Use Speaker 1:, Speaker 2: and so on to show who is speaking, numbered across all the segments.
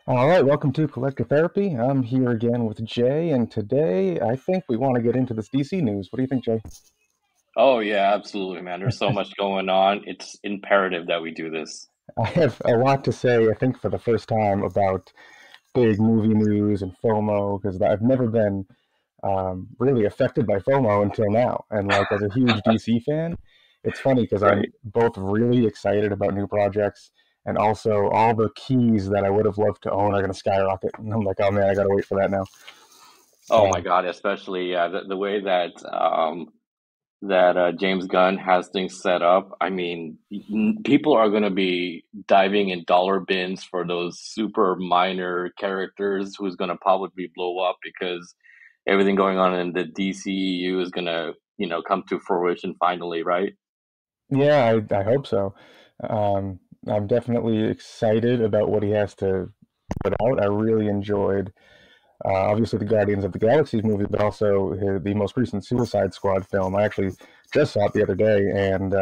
Speaker 1: All right, welcome to Collective Therapy. I'm here again with Jay, and today I think we want to get into this DC news. What do you think, Jay?
Speaker 2: Oh yeah, absolutely, man. There's so much going on. It's imperative that we do this.
Speaker 1: I have a lot to say, I think, for the first time about big movie news and FOMO, because I've never been really affected by FOMO until now. And, like, as a huge DC fan, it's funny because I'm
Speaker 2: Right.
Speaker 1: both really excited about new projects and also all the keys that I would have loved to own are going to skyrocket. And I'm like, oh man, I got to wait for that now.
Speaker 2: Oh
Speaker 1: Uh,
Speaker 2: my God, especially the way that James Gunn has things set up. I mean, people are going to be diving in dollar bins for those super minor characters who's going to probably blow up because everything going on in the DCEU is going to, come to fruition finally, right?
Speaker 1: Yeah, I hope so. Um, I'm definitely excited about what he has to put out. I really enjoyed, obviously, the Guardians of the Galaxy movie, but also the most recent Suicide Squad film. I actually just saw it the other day, and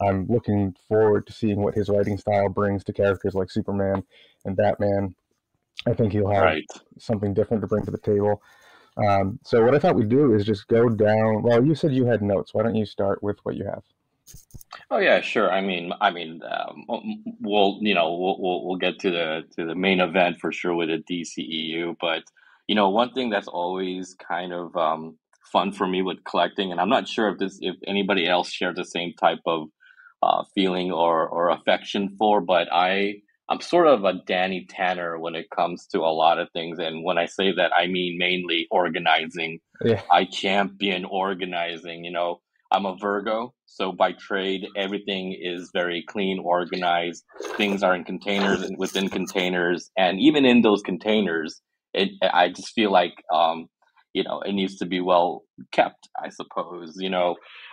Speaker 1: I'm looking forward to seeing what his writing style brings to characters like Superman and Batman. I think he'll have
Speaker 2: Right.
Speaker 1: something different to bring to the table. So what I thought we'd do is just go down. Well, you said you had notes. Why don't you start with what you have?
Speaker 2: Oh yeah, sure. We'll get to the main event for sure with the DCEU, but one thing that's always kind of fun for me with collecting, and I'm not sure if anybody else shares the same type of feeling or affection for, but I'm sort of a Danny Tanner when it comes to a lot of things, and when I say that, I mean mainly organizing.
Speaker 1: Yeah.
Speaker 2: I champion organizing. I'm a Virgo, so by trade, everything is very clean, organized. Things are in containers and within containers, and even in those containers, I just feel like it needs to be well kept. I suppose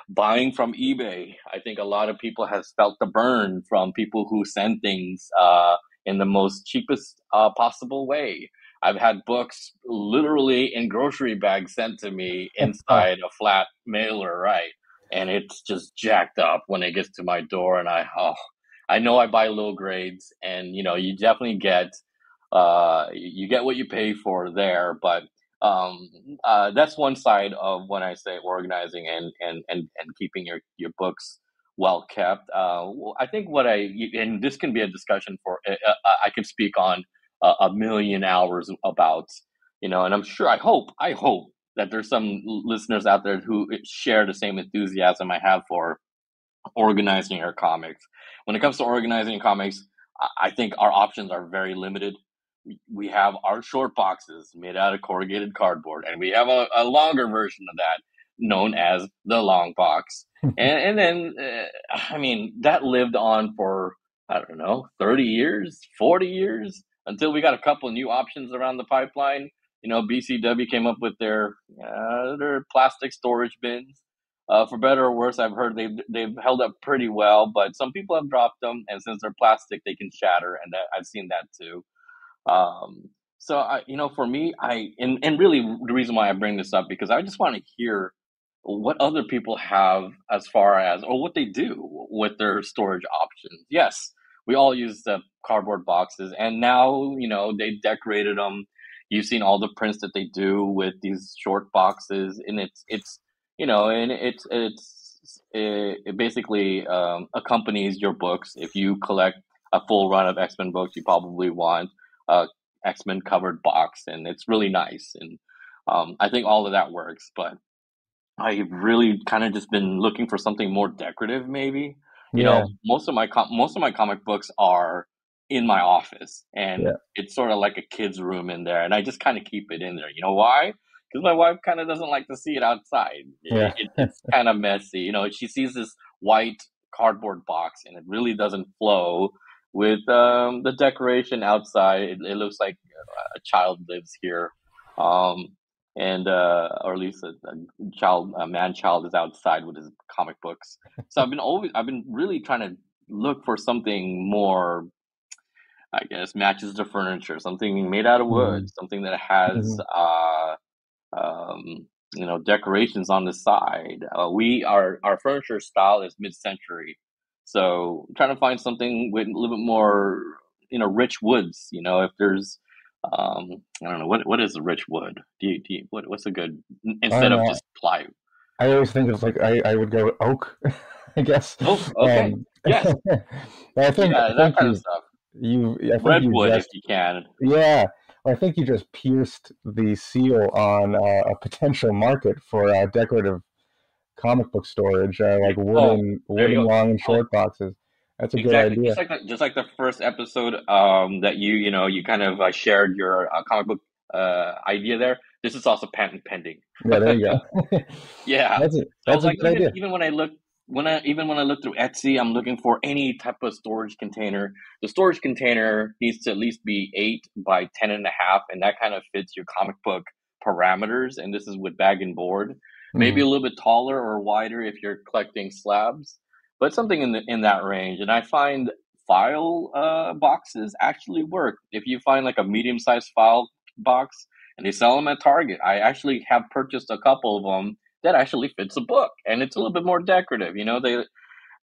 Speaker 2: buying from eBay. I think a lot of people has felt the burn from people who send things in the most cheapest possible way. I've had books literally in grocery bags sent to me
Speaker 1: Oh,
Speaker 2: inside a flat mailer, right? And it's just jacked up when it gets to my door, and I know I buy low grades, and you definitely get you get what you pay for there, but um that's one side of when I say organizing and keeping your books well kept. I think and this can be a discussion for I can speak on a million hours about, and I'm sure, I hope that there's some listeners out there who share the same enthusiasm I have for organizing our comics. When it comes to organizing comics, I think our options are very limited. We have our short boxes made out of corrugated cardboard, and we have a longer version of that known as the long box. And then, I mean, that lived on for, I don't know, 30 years, 40 years, until we got a couple new options around the pipeline. BCW came up with their plastic storage bins. For better or worse, I've heard they've held up pretty well, but some people have dropped them, and since they're plastic, they can shatter, and I've seen that too. Um, for me, and really the reason why I bring this up because I just want to hear what other people have as far as or what they do with their storage options. Yes, we all use the cardboard boxes, and now they decorated them. You've seen all the prints that they do with these short boxes, and it basically accompanies your books. If you collect a full run of X-Men books, you probably want a X-Men covered box, and it's really nice. And I think all of that works, but I've really kind of just been looking for something more decorative, maybe.
Speaker 1: yeah,
Speaker 2: Most of my comic books are in my office, and
Speaker 1: yeah,
Speaker 2: it's sort of like a kid's room in there, and I just kind of keep it in there. You know why? Because my wife kind of doesn't like to see it outside.
Speaker 1: yeah.
Speaker 2: It's kind of messy. She sees this white cardboard box, and it really doesn't flow with the decoration outside. It looks like a child lives here. Um, and or at least a man child is outside with his comic books. So I've been really trying to look for something more, I guess, matches the furniture, something made out of wood,
Speaker 1: Mm,
Speaker 2: something that has
Speaker 1: mhm.
Speaker 2: decorations on the side. Our furniture style is mid-century, so I'm trying to find something with a little bit more. rich woods. If there's I don't know what is a rich wood. What's a good
Speaker 1: I
Speaker 2: instead
Speaker 1: don't
Speaker 2: of
Speaker 1: know.
Speaker 2: just plywood?
Speaker 1: I always think it's like I would go oak, I guess.
Speaker 2: Oh, okay. Yes.
Speaker 1: I
Speaker 2: Yeah, that
Speaker 1: think
Speaker 2: kind of stuff.
Speaker 1: I think you
Speaker 2: Redwood, if
Speaker 1: just
Speaker 2: you can.
Speaker 1: yeah. I think you just pierced the seal on a potential market for decorative comic book storage, like
Speaker 2: Oh, there you
Speaker 1: wooden
Speaker 2: go.
Speaker 1: long and
Speaker 2: Oh,
Speaker 1: short boxes. That's a good
Speaker 2: exactly.
Speaker 1: idea.
Speaker 2: Just like the first episode that you kind of shared your comic book idea there. This is also patent pending.
Speaker 1: Yeah, there you go.
Speaker 2: Yeah. So
Speaker 1: That's a
Speaker 2: like
Speaker 1: good idea.
Speaker 2: even when I look through Etsy, I'm looking for any type of storage container. The storage container needs to at least be 8 by 10.5, and that kind of fits your comic book parameters. And this is with bag and board. Maybe
Speaker 1: Hmm.
Speaker 2: a little bit taller or wider if you're collecting slabs, but something in that range. And I find file boxes actually work. If you find like a medium sized file box and they sell them at Target, I actually have purchased a couple of them that actually fits a book, and it's a little bit more decorative.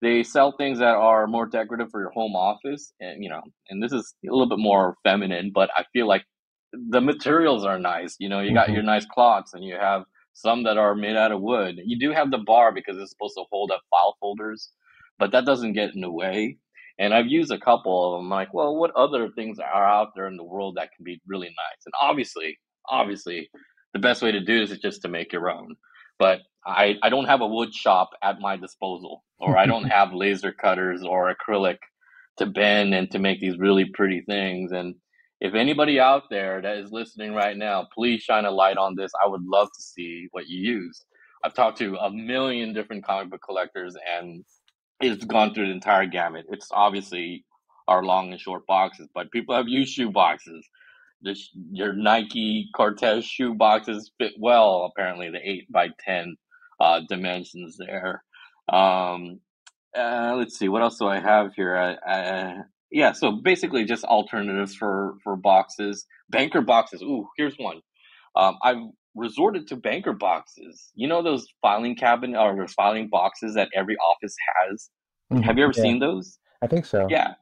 Speaker 2: They sell things that are more decorative for your home office, and this is a little bit more feminine, but I feel like the materials are nice. You got
Speaker 1: Hmm.
Speaker 2: your nice cloths, and you have some that are made out of wood. You do have the bar because it's supposed to hold up file folders, but that doesn't get in the way. And I've used a couple of them. Like, well, what other things are out there in the world that can be really nice? And obviously, the best way to do this is just to make your own. But I don't have a wood shop at my disposal, or I don't have laser cutters or acrylic to bend and to make these really pretty things. And if anybody out there that is listening right now, please shine a light on this. I would love to see what you use. I've talked to a million different comic book collectors, and it's gone through the entire gamut. It's obviously our long and short boxes, but people have used shoe boxes. Your Nike Cortez shoe boxes fit well, apparently, the 8 by 10 dimensions there. Um, let's see, what else do I have here? Yeah, so basically just alternatives for boxes. Banker boxes. Ooh, here's one. I've resorted to banker boxes. You know those filing cabinet or those filing boxes that every office has?
Speaker 1: Hmm.
Speaker 2: Have you ever
Speaker 1: Yeah,
Speaker 2: seen those?
Speaker 1: I think so.
Speaker 2: Yeah.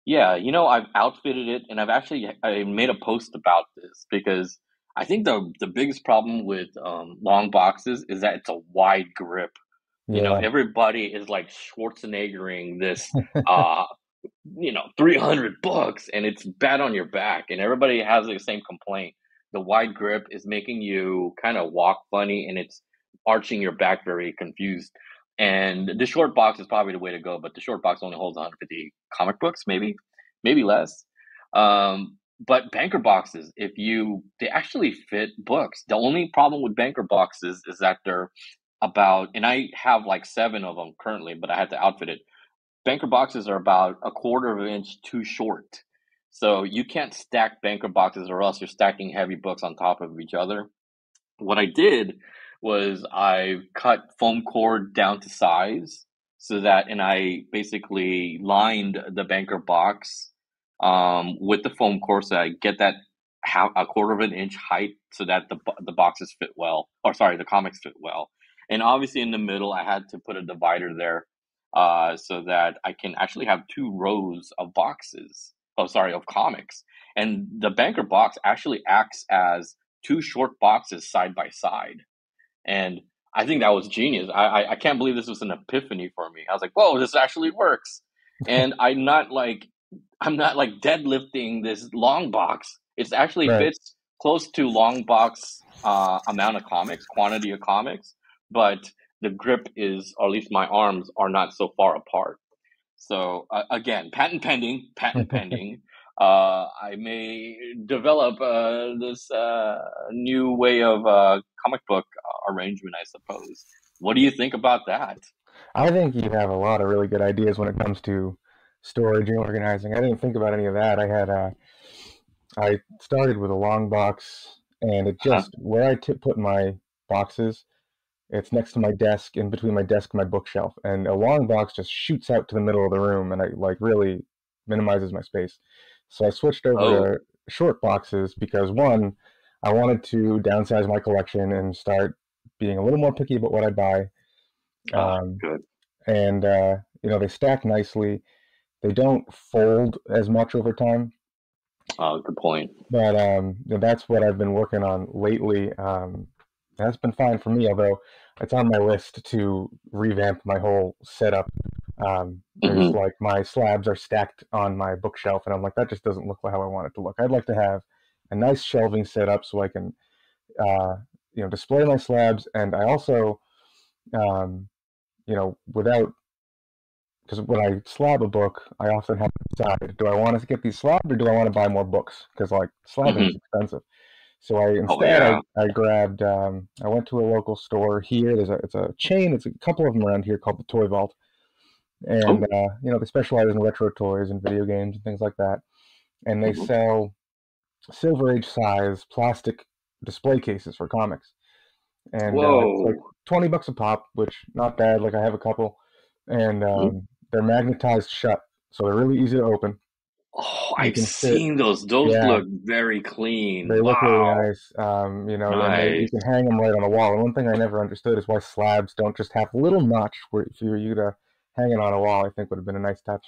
Speaker 2: Yeah, I've outfitted it, and I made a post about this because I think the biggest problem with long boxes is that it's a wide grip.
Speaker 1: Yeah.
Speaker 2: Everybody is like Schwarzeneggering this, uh, 300 books, and it's bad on your back, and everybody has the same complaint. The wide grip is making you kind of walk funny, and it's arching your back very confused. And the short box is probably the way to go, but the short box only holds 150 comic books, maybe less. But banker boxes, they actually fit books. The only problem with banker boxes is that they're and I have like 7 of them currently, but I had to outfit it. Banker boxes are about a quarter of an inch too short. So you can't stack banker boxes, or else you're stacking heavy books on top of each other. What I did was I cut foam cord down to size, and I basically lined the banker box with the foam core, so I get that a quarter of an inch height, so that the boxes fit well, or sorry, the comics fit well. And obviously in the middle, I had to put a divider there, so that I can actually have 2 rows of boxes. Oh, sorry, of comics. And the banker box actually acts as 2 short boxes side by side. And I think that was genius. I can't believe this was an epiphany for me. I was like, whoa, this actually works. And I'm not like deadlifting this long box. It actually
Speaker 1: Right.
Speaker 2: fits close to long box amount of comics, quantity of comics, but the grip is, or at least my arms are not so far apart. So again, patent pending, patent pending. I may develop this new way of comic book arrangement, I suppose. What do you think about that?
Speaker 1: I think you have a lot of really good ideas when it comes to storage and organizing. I didn't think about any of that. I started with a long box, and it
Speaker 2: Huh?
Speaker 1: just where put my boxes, it's next to my desk, in between my desk and my bookshelf, and a long box just shoots out to the middle of the room, and I like really minimizes my space. So I switched over
Speaker 2: Oh,
Speaker 1: to short boxes because one, I wanted to downsize my collection and start being a little more picky about what I buy. Um,
Speaker 2: good.
Speaker 1: and they stack nicely. they don't fold as much over time.
Speaker 2: Oh, good point.
Speaker 1: But that's what I've been working on lately. That's been fine for me, although it's on my list to revamp my whole setup. There's
Speaker 2: Hmm.
Speaker 1: like my slabs are stacked on my bookshelf, and I'm like, that just doesn't look like how I want it to look. I'd like to have a nice shelving set up so I can, uh, display my slabs, and I also, um, without because when I slab a book, I often have to decide: do I want to get these slabbed or do I want to buy more books? Because like slabbing is
Speaker 2: Hmm.
Speaker 1: expensive. So I
Speaker 2: Oh
Speaker 1: instead
Speaker 2: yeah.
Speaker 1: I grabbed I went to a local store here. It's a chain. It's a couple of them around here called the Toy Vault, and
Speaker 2: Oh.
Speaker 1: they specialize in retro toys and video games and things like that. And they
Speaker 2: Hmm.
Speaker 1: sell Silver Age size plastic display cases for comics, and it's like
Speaker 2: Whoa.
Speaker 1: $20 a pop, which not bad. Like I have a couple, and
Speaker 2: Mhm.
Speaker 1: they're magnetized shut, so they're really easy to open.
Speaker 2: Oh,
Speaker 1: You
Speaker 2: I've
Speaker 1: can fit,
Speaker 2: seen those. Those
Speaker 1: yeah,
Speaker 2: look very clean.
Speaker 1: they look really
Speaker 2: Wow.
Speaker 1: nice, and you
Speaker 2: Nice.
Speaker 1: can hang them right on the wall. And one thing I never understood is why slabs don't just have a little notch for you to hang it on a wall. I think would have been a nice touch.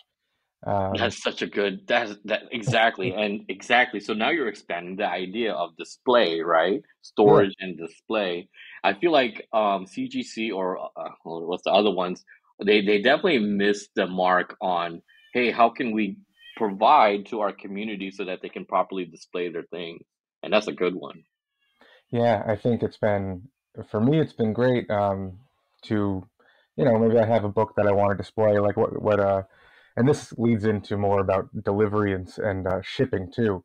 Speaker 1: Um,
Speaker 2: That's such a good that exactly and exactly. So now you're expanding the idea of display, right?
Speaker 1: yeah,
Speaker 2: Storage and display. I feel like CGC or well, what's the other ones? They definitely missed the mark on, hey, how can we provide to our community so that they can properly display their things? And that's a good one.
Speaker 1: yeah, I think it's been for me. It's been great to, maybe I have a book that I want to display, like and this leads into more about delivery and shipping too.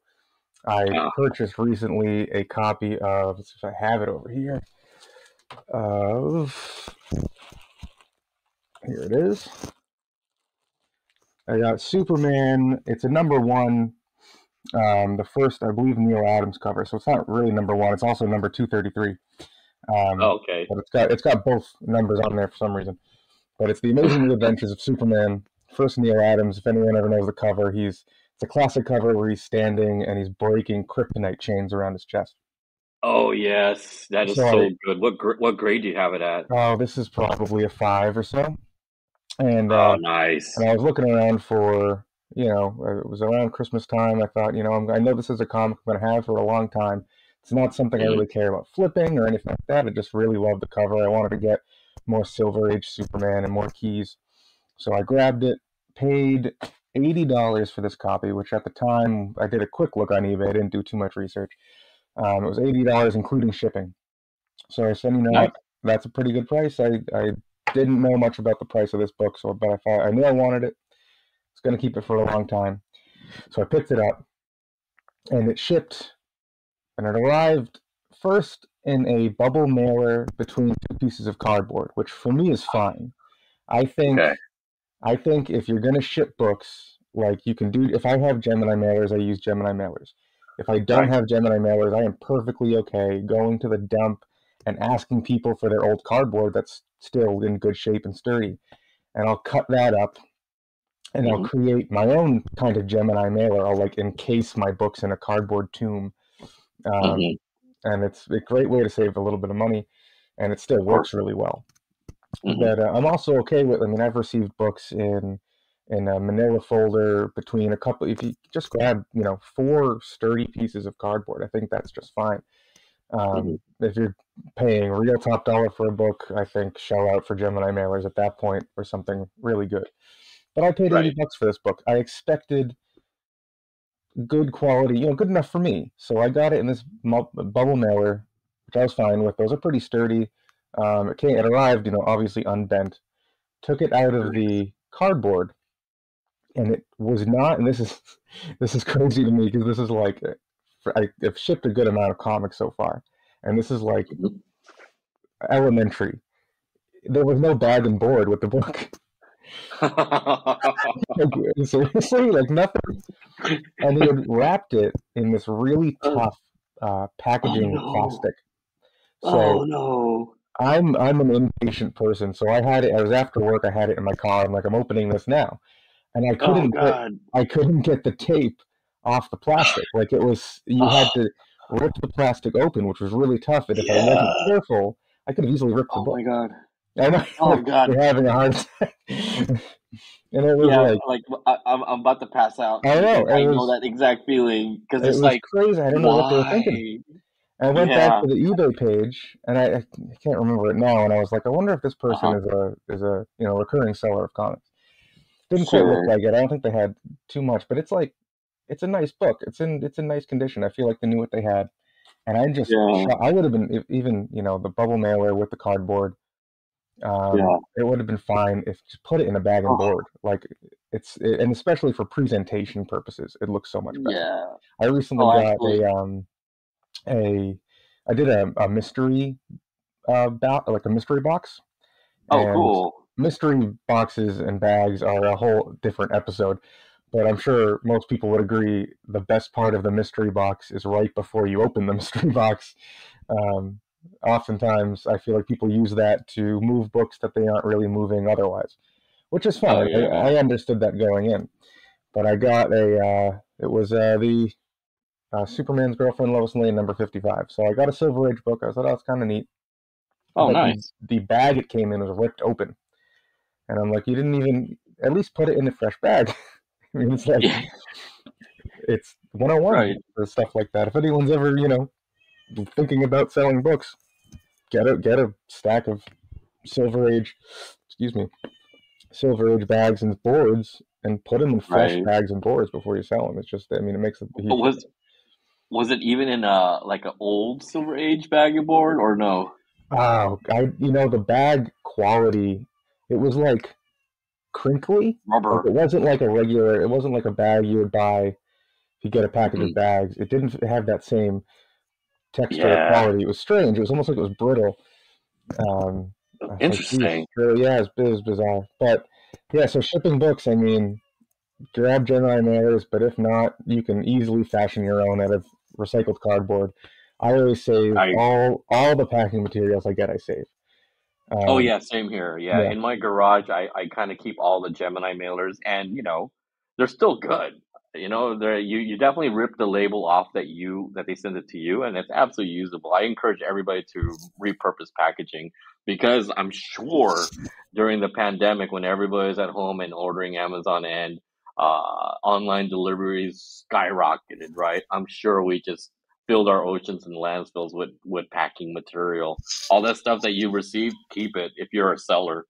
Speaker 1: I
Speaker 2: Uh,
Speaker 1: purchased recently a copy of, let's see if I have it over here, of, here it is. I got Superman. It's a number one, the first, I believe, Neil Adams cover. So it's not really number one. It's also number 233.
Speaker 2: okay.
Speaker 1: But it's got both numbers on there for some reason. But it's the Amazing New Adventures of Superman. First Neil Adams. If anyone ever knows the cover, it's a classic cover where he's standing and he's breaking kryptonite chains around his chest.
Speaker 2: Oh yes, that is
Speaker 1: So I
Speaker 2: so good. What grade do you have it at?
Speaker 1: oh, this is probably a five or so, and
Speaker 2: Oh,
Speaker 1: uh,
Speaker 2: nice.
Speaker 1: and I was looking around for, it was around Christmas time. I thought, I know this is a comic I'm going to have for a long time. It's not something I
Speaker 2: Mhm.
Speaker 1: really care about flipping or anything like that. I just really love the cover. I wanted to get more Silver Age Superman and more keys. So I grabbed it, paid $80 for this copy, which at the time I did a quick look on eBay. I didn't do too much research. It was $80 including shipping. So I said,
Speaker 2: Nice.
Speaker 1: that's a pretty good price. I didn't know much about the price of this book, but I thought I knew I wanted it. It's going to keep it for a long time. So I picked it up and it shipped and it arrived first in a bubble mailer between two pieces of cardboard, which for me is fine. I think
Speaker 2: Okay.
Speaker 1: I think if you're going to ship books, like you can do, if I have Gemini mailers, I use Gemini mailers. If I don't
Speaker 2: Right.
Speaker 1: have Gemini mailers, I am perfectly okay going to the dump and asking people for their old cardboard that's still in good shape and sturdy. And I'll cut that up and I'll
Speaker 2: Mhm.
Speaker 1: create my own kind of Gemini mailer. I'll like encase my books in a cardboard tomb. Um,
Speaker 2: Mhm.
Speaker 1: and it's a great way to save a little bit of money and it still
Speaker 2: Of course.
Speaker 1: works really well.
Speaker 2: Mhm.
Speaker 1: But I'm also okay with. I mean, I've received books in a Manila folder between a couple. If you just grab, four sturdy pieces of cardboard, I think that's just fine.
Speaker 2: Mhm.
Speaker 1: If you're paying real top dollar for a book, I think shell out for Gemini mailers at that point or something really good. But I paid
Speaker 2: Right.
Speaker 1: $80 for this book. I expected good quality, good enough for me. So I got it in this bubble mailer, which I was fine with. Those are pretty sturdy. It arrived, obviously unbent. Took it out of
Speaker 2: Nice.
Speaker 1: the cardboard, and it was not. And this is this is crazy to me because this is like I've shipped a good amount of comics so far, and this is like
Speaker 2: Mhm.
Speaker 1: elementary. There was no bag and board with the book. Like, seriously, like nothing. And he had wrapped it in this really
Speaker 2: Oh,
Speaker 1: tough
Speaker 2: oh
Speaker 1: packaging
Speaker 2: no.
Speaker 1: plastic.
Speaker 2: Oh
Speaker 1: So
Speaker 2: no.
Speaker 1: I'm an impatient person, so I had it. I was after work. I had it in my car. I'm like, I'm opening this now, and
Speaker 2: Oh God.
Speaker 1: I couldn't get the tape off the plastic. Like it was, you
Speaker 2: Oh
Speaker 1: had to rip the plastic open, which was really tough. And if I wasn't
Speaker 2: yeah.
Speaker 1: careful, I could have easily ripped the
Speaker 2: Oh
Speaker 1: book.
Speaker 2: my God.
Speaker 1: I know
Speaker 2: Oh God.
Speaker 1: you're having a hard time. And it was
Speaker 2: Yeah,
Speaker 1: like,
Speaker 2: like I'm about to pass out
Speaker 1: I know,
Speaker 2: because I know that exact feeling. Because
Speaker 1: it
Speaker 2: it's
Speaker 1: was
Speaker 2: like,
Speaker 1: crazy. I don't know what they were thinking.
Speaker 2: why?
Speaker 1: I went back
Speaker 2: Yeah.
Speaker 1: to the eBay page, and I can't remember it now. And I was like, I wonder if this person
Speaker 2: Uh-huh.
Speaker 1: is a recurring seller of comics. Didn't quite look
Speaker 2: Sure.
Speaker 1: like it. I don't think they had too much, but it's like it's a nice book. It's in nice condition. I feel like they knew what they had, and I just
Speaker 2: Yeah.
Speaker 1: I would have been even the bubble mailer with the cardboard.
Speaker 2: Yeah.
Speaker 1: It would have been fine if just put it in a bag and
Speaker 2: Oh,
Speaker 1: board. Like and especially for presentation purposes, it looks so much better.
Speaker 2: yeah.
Speaker 1: I recently
Speaker 2: Oh,
Speaker 1: got
Speaker 2: absolutely.
Speaker 1: a I did a mystery like a mystery box,
Speaker 2: Oh,
Speaker 1: and
Speaker 2: cool.
Speaker 1: mystery boxes and bags are a whole different episode. But I'm sure most people would agree the best part of the mystery box is right before you open the mystery box. Um, Oftentimes, I feel like people use that to move books that they aren't really moving otherwise, which is fine.
Speaker 2: Oh,
Speaker 1: I
Speaker 2: yeah.
Speaker 1: understood that going in, but I got it was the Superman's Girlfriend Lois Lane number 55. So I got a Silver Age book. I thought, oh, that's kind of neat.
Speaker 2: Oh,
Speaker 1: But
Speaker 2: nice.
Speaker 1: the bag it came in was ripped open, and I'm like, you didn't even at least put it in a fresh bag. I mean, it's like
Speaker 2: Yeah.
Speaker 1: it's 101
Speaker 2: Right.
Speaker 1: for stuff like that. If anyone's ever thinking about selling books, get a stack of Silver Age, excuse me, Silver Age bags and boards, and put them in fresh
Speaker 2: Right.
Speaker 1: bags and boards before you sell them. It's just, I mean, it makes a
Speaker 2: But
Speaker 1: huge
Speaker 2: was
Speaker 1: difference.
Speaker 2: was it even in a like an old Silver Age bagging board or no?
Speaker 1: Oh, the bag quality, it was like crinkly. Like
Speaker 2: Rubber.
Speaker 1: it wasn't like a bag you would buy if you get a package of
Speaker 2: Mhm.
Speaker 1: bags. It didn't have that same texture or
Speaker 2: Yeah.
Speaker 1: quality. It was strange. It was almost like it was brittle. I was like, geez,
Speaker 2: Interesting.
Speaker 1: really, yeah, it was bizarre. But yeah, so shipping books, I mean, grab Gemini mailers, but if not, you can easily fashion your own out of recycled cardboard. I always save
Speaker 2: I
Speaker 1: all the packing materials I get. I save.
Speaker 2: Oh
Speaker 1: Um,
Speaker 2: yeah, same here. Yeah,
Speaker 1: yeah,
Speaker 2: in my garage, I kind of keep all the Gemini mailers, and they're still good. You definitely rip the label off that they send it to you, and it's absolutely usable. I encourage everybody to repurpose packaging because I'm sure during the pandemic when everybody was at home and ordering Amazon and online deliveries skyrocketed, right? I'm sure we just filled our oceans and landfills with packing material. All that stuff that you receive, keep it if you're a seller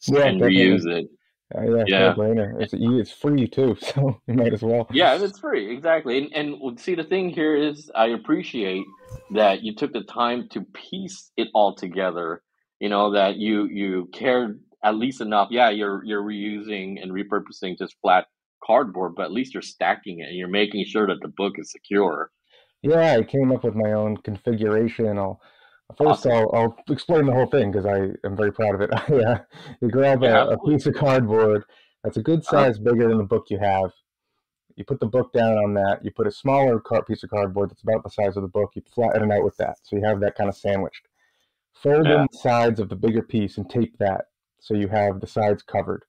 Speaker 1: yeah,
Speaker 2: and
Speaker 1: definitely.
Speaker 2: reuse it.
Speaker 1: Yeah, no
Speaker 2: Yeah.
Speaker 1: brainer. It's free too, so you might as well.
Speaker 2: Yeah, and it's free, exactly. And see, the thing here is, I appreciate that you took the time to piece it all together. That you cared at least enough. Yeah, you're reusing and repurposing just flat cardboard, but at least you're stacking it and you're making sure that the book is secure.
Speaker 1: Yeah, I came up with my own configuration. First,
Speaker 2: Awesome.
Speaker 1: I'll explain the whole thing because I am very proud of it. You grab
Speaker 2: Yeah,
Speaker 1: a
Speaker 2: absolutely.
Speaker 1: piece of cardboard that's a good
Speaker 2: Uh-huh.
Speaker 1: size bigger than the book you have. You put the book down on that. You put a smaller piece of cardboard that's about the size of the book. You flatten it out with that, so you have that kind of sandwiched. Fold in
Speaker 2: Yeah.
Speaker 1: the sides of the bigger piece and tape that, so you have the sides covered.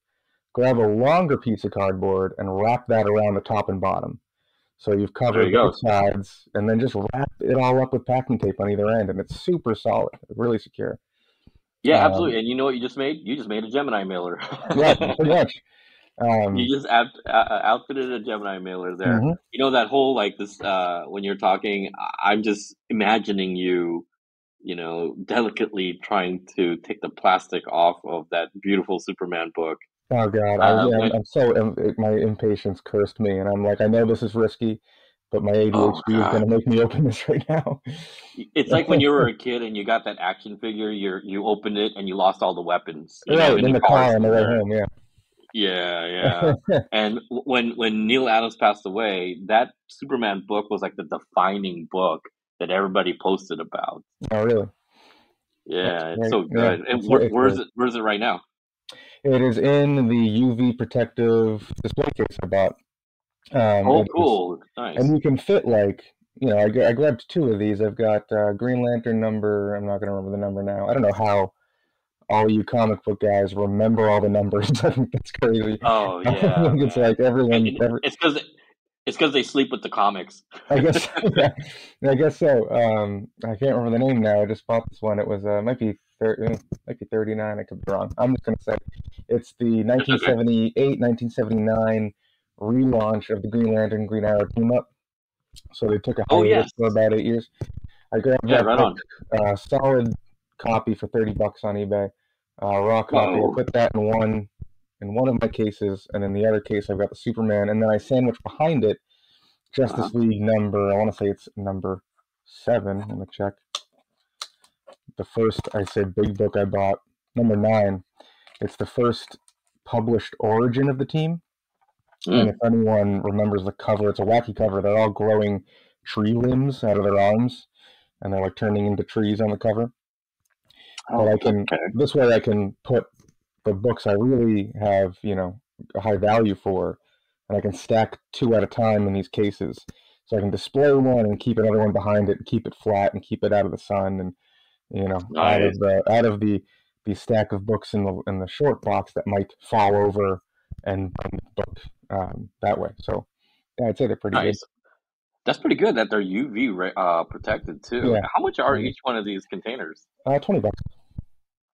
Speaker 1: Grab a longer piece of cardboard and wrap that around the top and bottom. So you've
Speaker 2: There
Speaker 1: covered
Speaker 2: you go.
Speaker 1: both sides, and then just wrap it all up with packing tape on either end, and it's super solid, really secure.
Speaker 2: Yeah,
Speaker 1: Um,
Speaker 2: absolutely. And you know what you just made? You just made a Gemini mailer.
Speaker 1: yeah, pretty much.
Speaker 2: You
Speaker 1: Um,
Speaker 2: just outfitted a Gemini mailer there.
Speaker 1: mhm.
Speaker 2: That whole like this when you're talking, I'm just imagining you, delicately trying to take the plastic off of that beautiful Superman book.
Speaker 1: Oh God, yeah,
Speaker 2: When
Speaker 1: I'm so my impatience cursed me, and I'm like, I know this is risky, but my
Speaker 2: Oh
Speaker 1: ADHD is
Speaker 2: God.
Speaker 1: going to make me open this right now.
Speaker 2: It's like when you were a kid and you got that action figure, you opened it and you lost all the weapons. You didn't have
Speaker 1: Right in
Speaker 2: any
Speaker 1: the car
Speaker 2: parts
Speaker 1: on the
Speaker 2: in
Speaker 1: way
Speaker 2: there.
Speaker 1: home, yeah.
Speaker 2: Yeah, yeah. And when Neil Adams passed away, that Superman book was like the defining book that everybody posted about.
Speaker 1: Oh, really? That's
Speaker 2: Yeah, it's
Speaker 1: great.
Speaker 2: so
Speaker 1: Yeah,
Speaker 2: good. And
Speaker 1: it's
Speaker 2: where's
Speaker 1: great.
Speaker 2: it? Where's it right now?
Speaker 1: It is in the UV protective display case I bought.
Speaker 2: Oh,
Speaker 1: It is,
Speaker 2: cool.
Speaker 1: and
Speaker 2: Nice.
Speaker 1: you can fit like, I grabbed two of these. I've got Green Lantern number. I'm not going to remember the number now. I don't know how all you comic book guys remember all the numbers. I think that's crazy.
Speaker 2: Oh
Speaker 1: I
Speaker 2: yeah,
Speaker 1: think it's
Speaker 2: man.
Speaker 1: like everyone,
Speaker 2: And it's because It's because they sleep with the comics.
Speaker 1: I guess, yeah, I guess so. I can't remember the name now. I just bought this one. It was might be 39. I could be wrong. I'm just gonna say it's the
Speaker 2: It's okay.
Speaker 1: 1978, 1979 relaunch of the Green Lantern Green Arrow team up. So they took a
Speaker 2: Oh
Speaker 1: hiatus
Speaker 2: yes.
Speaker 1: for about 8 years. I grabbed
Speaker 2: Yeah,
Speaker 1: that
Speaker 2: right
Speaker 1: book,
Speaker 2: on.
Speaker 1: solid copy for $30 on eBay, raw copy. I
Speaker 2: Whoa.
Speaker 1: put that in one of my cases, and in the other case I've got the Superman, and then I sandwich behind it
Speaker 2: Uh-huh.
Speaker 1: Justice League number. I want to say it's number 7. Let me check. The first, I say, big book I bought, number 9. It's the first published origin of the team. And if
Speaker 2: Mm.
Speaker 1: anyone remembers the cover, it's a wacky cover. They're all growing tree limbs out of their arms, and they're like turning into trees on the cover. But
Speaker 2: Oh, okay.
Speaker 1: this way I can put the books I really have, a high value for, and I can stack 2 at a time in these cases. So I can display one and keep another one behind it, and keep it flat, and keep it out of the sun, and
Speaker 2: Nice.
Speaker 1: out of the stack of books in the short box that might fall over and bend the book that way. So yeah, I'd say they're pretty good.
Speaker 2: Nice. That's pretty good that they're protected too.
Speaker 1: Yeah,
Speaker 2: How much are
Speaker 1: yeah.
Speaker 2: each one of these containers?
Speaker 1: $20.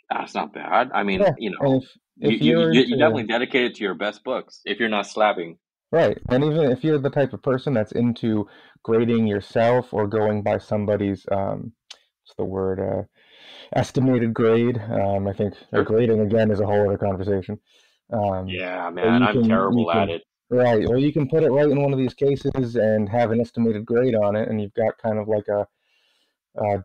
Speaker 2: That's not bad. I mean,
Speaker 1: Yeah, and if you're
Speaker 2: you
Speaker 1: into
Speaker 2: definitely dedicated to your best books if you're not slabbing.
Speaker 1: right, and even if you're the type of person that's into grading yourself or going by somebody's what's the word estimated grade, I think
Speaker 2: Sure.
Speaker 1: grading again is a whole other conversation.
Speaker 2: Yeah,
Speaker 1: But
Speaker 2: man, I'm
Speaker 1: you
Speaker 2: terrible at
Speaker 1: can
Speaker 2: it.
Speaker 1: right, well, you can put it right in one of these cases and have an estimated grade on it, and you've got kind of like a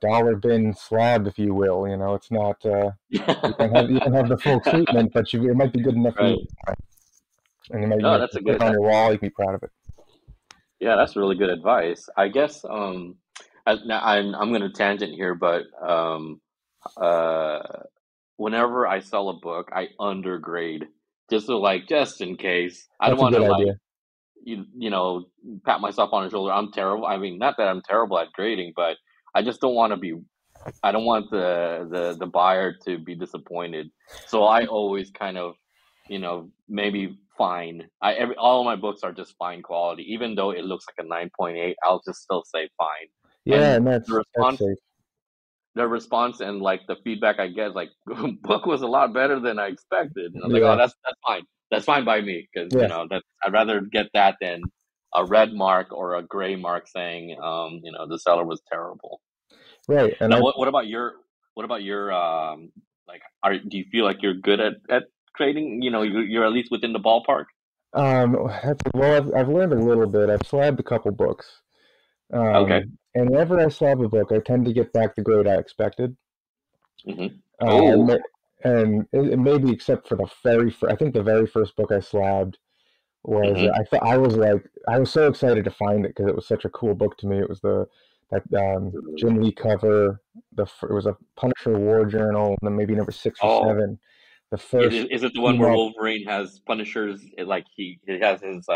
Speaker 1: dollar bin slab, if you will. It's not you can have the full treatment, but it might be good enough for you,
Speaker 2: Right.
Speaker 1: and
Speaker 2: No,
Speaker 1: you
Speaker 2: that's a
Speaker 1: can put it
Speaker 2: good.
Speaker 1: on your wall. You can be proud of it.
Speaker 2: Yeah, that's really good advice. I guess now I'm going to tangent here, but uh whenever I sell a book, I undergrade just so just in case. I don't
Speaker 1: That's a
Speaker 2: want to
Speaker 1: good idea.
Speaker 2: you know pat myself on the shoulder. I'm terrible. I mean, not that I'm terrible at grading, but I just don't want to be. I don't want the buyer to be disappointed. So I always kind of, maybe fine. All of my books are just fine quality, even though it looks like a 9.8. I'll just still say fine.
Speaker 1: Yeah,
Speaker 2: And
Speaker 1: and
Speaker 2: the
Speaker 1: that's
Speaker 2: response,
Speaker 1: safe.
Speaker 2: the response, and like the feedback I get is like, book was a lot better than I expected. And I was like, oh,
Speaker 1: Yeah,
Speaker 2: that's fine. That's fine by me because
Speaker 1: yeah,
Speaker 2: that I'd rather get that than a red mark or a gray mark saying, the seller was terrible.
Speaker 1: right. And
Speaker 2: Now,
Speaker 1: I
Speaker 2: what about your do you feel like you're good at trading? You're at least within the ballpark.
Speaker 1: well, I've learned a little bit. I've slabbed a couple books,
Speaker 2: Okay.
Speaker 1: and whenever I slab a book, I tend to get back the grade I expected.
Speaker 2: Hmm.
Speaker 1: Uh,
Speaker 2: Oh.
Speaker 1: ma- and it maybe except for I think the very first book I slabbed was
Speaker 2: Hmm.
Speaker 1: I thought I was so excited to find it because it was such a cool book to me. It was the that Jim Lee cover. It was a Punisher War Journal, and then maybe number 6 or 7.
Speaker 2: Oh,
Speaker 1: The first
Speaker 2: is it the one
Speaker 1: team
Speaker 2: where
Speaker 1: up,
Speaker 2: Wolverine has Punishers? Like he has his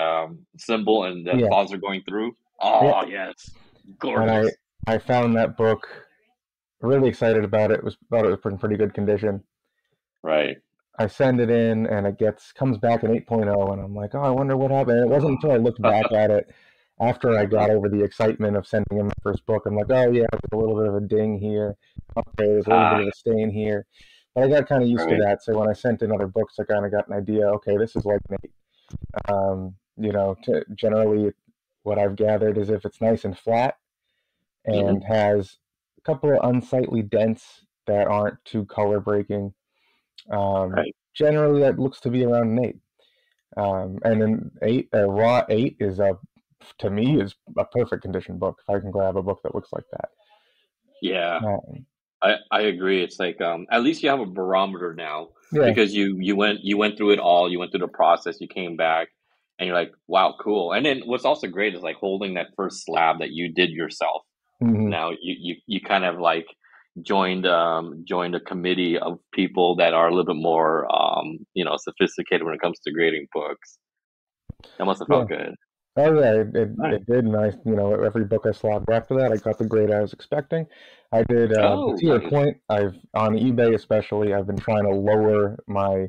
Speaker 2: symbol and the
Speaker 1: yeah,
Speaker 2: claws are going through.
Speaker 1: yeah.
Speaker 2: Oh yes,
Speaker 1: And
Speaker 2: gorgeous.
Speaker 1: I found that book really excited about it. Thought it was in pretty good condition.
Speaker 2: Right.
Speaker 1: I send it in and it comes back an 8.0, and I'm like, oh, I wonder what happened. And it wasn't until I looked back at it after I
Speaker 2: Uh-huh.
Speaker 1: got over the excitement of sending in my first book. I'm like, oh yeah, there's a little bit of a ding here. Okay, there's a little bit
Speaker 2: Ah,
Speaker 1: of a stain here. But I got kind of used to
Speaker 2: right.
Speaker 1: that. So when I sent in other books, I kind of got an idea. Okay, this is like an 8. Generally, what I've gathered is if it's nice and flat and
Speaker 2: Hmm.
Speaker 1: has a couple of unsightly dents that aren't too color breaking,
Speaker 2: Right.
Speaker 1: generally that looks to be around an 8. And an 8, a raw 8 to me, is a perfect condition book. If I can grab a book that looks like that.
Speaker 2: Yeah.
Speaker 1: Um,
Speaker 2: I agree. It's like at least you have a barometer now
Speaker 1: yeah.
Speaker 2: because you went through it all. You went through the process. You came back, and you're like, wow, cool. And then what's also great is like holding that first slab that you did yourself.
Speaker 1: Hmm.
Speaker 2: Now you kind of like joined a committee of people that are a little bit more sophisticated when it comes to grading books. That must have
Speaker 1: Yeah.
Speaker 2: felt good.
Speaker 1: Oh yeah,
Speaker 2: Right.
Speaker 1: it did. And every book I slogged after that, I got the grade I was expecting. I did,
Speaker 2: Oh,
Speaker 1: to your
Speaker 2: nice.
Speaker 1: point, on eBay especially, I've been trying to lower my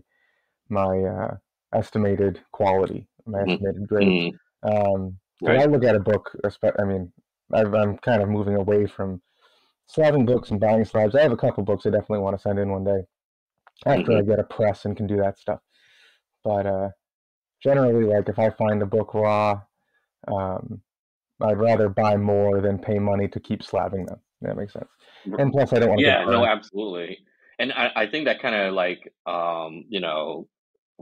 Speaker 1: estimated quality, my
Speaker 2: Hmm.
Speaker 1: estimated grade.
Speaker 2: Hmm.
Speaker 1: because I
Speaker 2: Right.
Speaker 1: look at a book. I mean, I'm kind of moving away from slabbing books and buying slabs. I have a couple books I definitely want to send in one day after I
Speaker 2: Hmm.
Speaker 1: get a press and can do that stuff. But generally, like if I find a book raw, um, I'd rather buy more than pay money to keep slabbing them. That makes sense. And plus, I don't want to get
Speaker 2: Yeah, no,
Speaker 1: burned.
Speaker 2: absolutely. And I think that kind of like,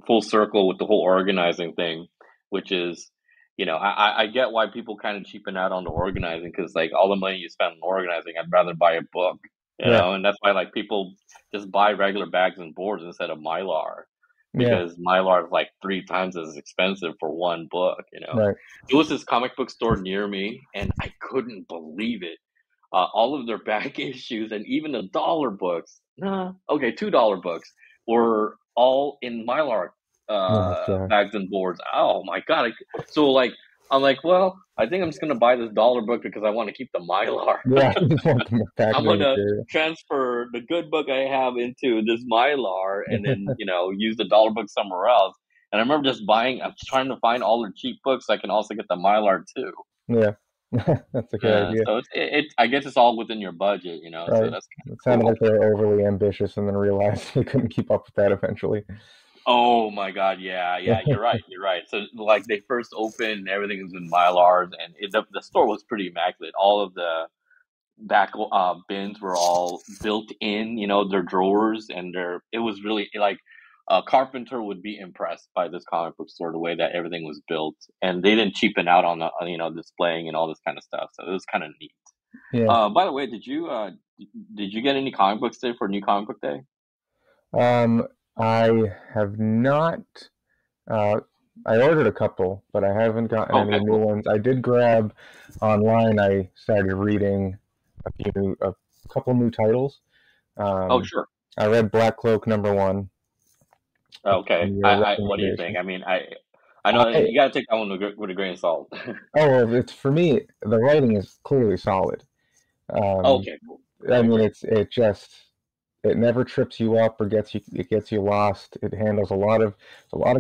Speaker 2: full circle with the whole organizing thing, which is, I get why people kind of cheapen out on the organizing because like all the money you spend on organizing, I'd rather buy a book,
Speaker 1: Yeah,
Speaker 2: and that's why like people just buy regular bags and boards instead of Mylar
Speaker 1: yeah,
Speaker 2: because Mylar is like three times as expensive for one book.
Speaker 1: right.
Speaker 2: It was this comic book store near me, and I couldn't believe it. All of their back issues and even the dollar books, nah, okay, $2 books were all in Mylar
Speaker 1: Oh god.
Speaker 2: bags and boards. Oh my god! So like, I'm like, well, I think I'm just gonna buy this dollar book because I want to keep the Mylar.
Speaker 1: Yeah, I just want the
Speaker 2: I'm
Speaker 1: packaging
Speaker 2: gonna
Speaker 1: material.
Speaker 2: transfer the good book I have into this Mylar and then use the dollar book somewhere else. And I remember just buying. I'm trying to find all the cheap books so I can also get the Mylar too.
Speaker 1: Yeah, that's a good idea.
Speaker 2: So I guess it's all within your budget. So
Speaker 1: Right.
Speaker 2: that's kind of
Speaker 1: It sounded
Speaker 2: cool.
Speaker 1: like they were overly ambitious and then realized they couldn't keep up with that eventually.
Speaker 2: Oh my God, yeah, yeah, you're right, you're right. So like they first opened, everything was in Mylars, and the store was pretty immaculate. All of the back bins were all built in, their drawers, and it was really like a carpenter would be impressed by this comic book store the way that everything was built, and they didn't cheapen out on the displaying and all this kind of stuff. So it was kind of neat.
Speaker 1: Yeah.
Speaker 2: By the way, did you get any comic books today for New Comic Book Day?
Speaker 1: Um, I have not. Uh, I ordered a couple, but I haven't gotten any
Speaker 2: Okay,
Speaker 1: new
Speaker 2: cool.
Speaker 1: ones. I did grab online. I started reading a couple new titles.
Speaker 2: Oh,
Speaker 1: Um,
Speaker 2: sure.
Speaker 1: I read Black Cloak #1. That's
Speaker 2: Okay.
Speaker 1: your
Speaker 2: What do you think?
Speaker 1: recommendation.
Speaker 2: I mean, I know
Speaker 1: I
Speaker 2: you got to take that one with a grain of salt.
Speaker 1: Oh, well, it's for me. The writing is clearly solid. Um,
Speaker 2: Okay, cool.
Speaker 1: I
Speaker 2: I
Speaker 1: mean,
Speaker 2: agree.
Speaker 1: it never trips you up or gets you lost. It handles a lot of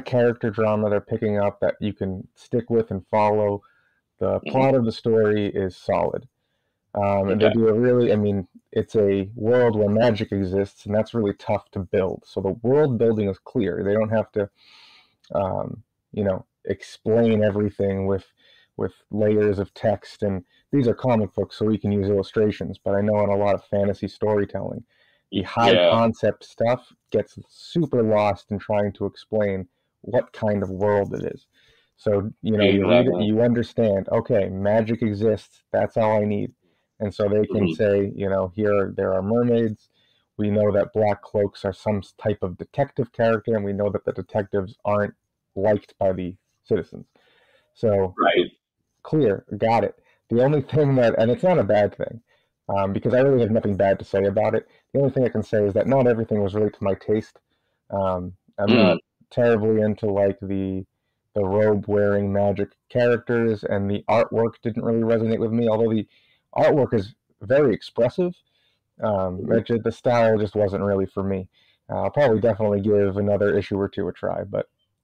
Speaker 1: character drama they're picking up that you can stick with and follow. The
Speaker 2: Hmm.
Speaker 1: plot of the story is solid. And they
Speaker 2: Okay.
Speaker 1: do a really, I mean, it's a world where magic exists, and that's really tough to build. So the world building is clear. They don't have to explain everything with layers of text. And these are comic books, so we can use illustrations. But I know in a lot of fantasy storytelling, the high
Speaker 2: Yeah.
Speaker 1: concept stuff gets super lost in trying to explain what kind of world it is. So, you read it,
Speaker 2: Exactly.
Speaker 1: you understand, okay, magic exists, that's all I need. And so they can
Speaker 2: Hmm.
Speaker 1: say, here there are mermaids. We know that black cloaks are some type of detective character, and we know that the detectives aren't liked by the citizens. So
Speaker 2: Right.
Speaker 1: clear, got it. The only thing and it's not a bad thing, because I really have nothing bad to say about it. The only thing I can say is that not everything was really to my taste. I'm not
Speaker 2: Mm.
Speaker 1: terribly into like the robe wearing magic characters, and the artwork didn't really resonate with me. Although the artwork is very expressive,
Speaker 2: Mhm.
Speaker 1: the style just wasn't really for me. I'll probably definitely give another issue or two a try,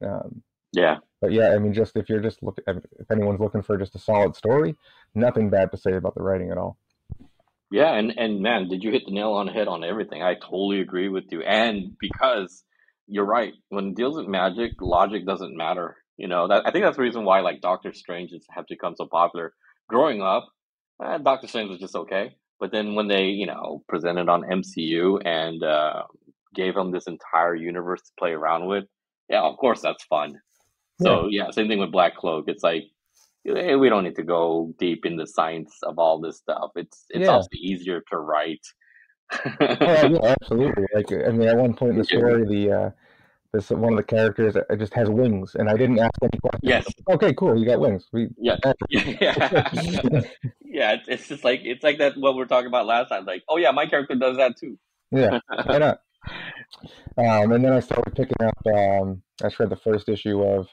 Speaker 1: um,
Speaker 2: Yeah.
Speaker 1: but yeah, I mean, just if you're just looking, if anyone's looking for just a solid story, nothing bad to say about the writing at all.
Speaker 2: Yeah. And man, did you hit the nail on the head on everything? I totally agree with you. And because you're right, when it deals with magic, logic doesn't matter. I think that's the reason why like Doctor Strange have become so popular. Growing up, Doctor Strange was just okay. But then when they, presented on MCU and gave him this entire universe to play around with, yeah, of course that's fun.
Speaker 1: Yeah,
Speaker 2: So yeah, same thing with Black Cloak. It's like we don't need to go deep in the science of all this stuff. It's
Speaker 1: yeah.
Speaker 2: also easier to write.
Speaker 1: Oh, yeah, absolutely. Like, I mean, at one point in the
Speaker 2: Yeah.
Speaker 1: story, this one of the characters just has wings, and I didn't ask any questions.
Speaker 2: Yes.
Speaker 1: Okay, cool, you got wings.
Speaker 2: Yeah. Yeah. Yeah. It's just like that what we were talking about last time. Like, oh yeah, my character does that too.
Speaker 1: Yeah, why not? And then I started picking up. I just read the first issue of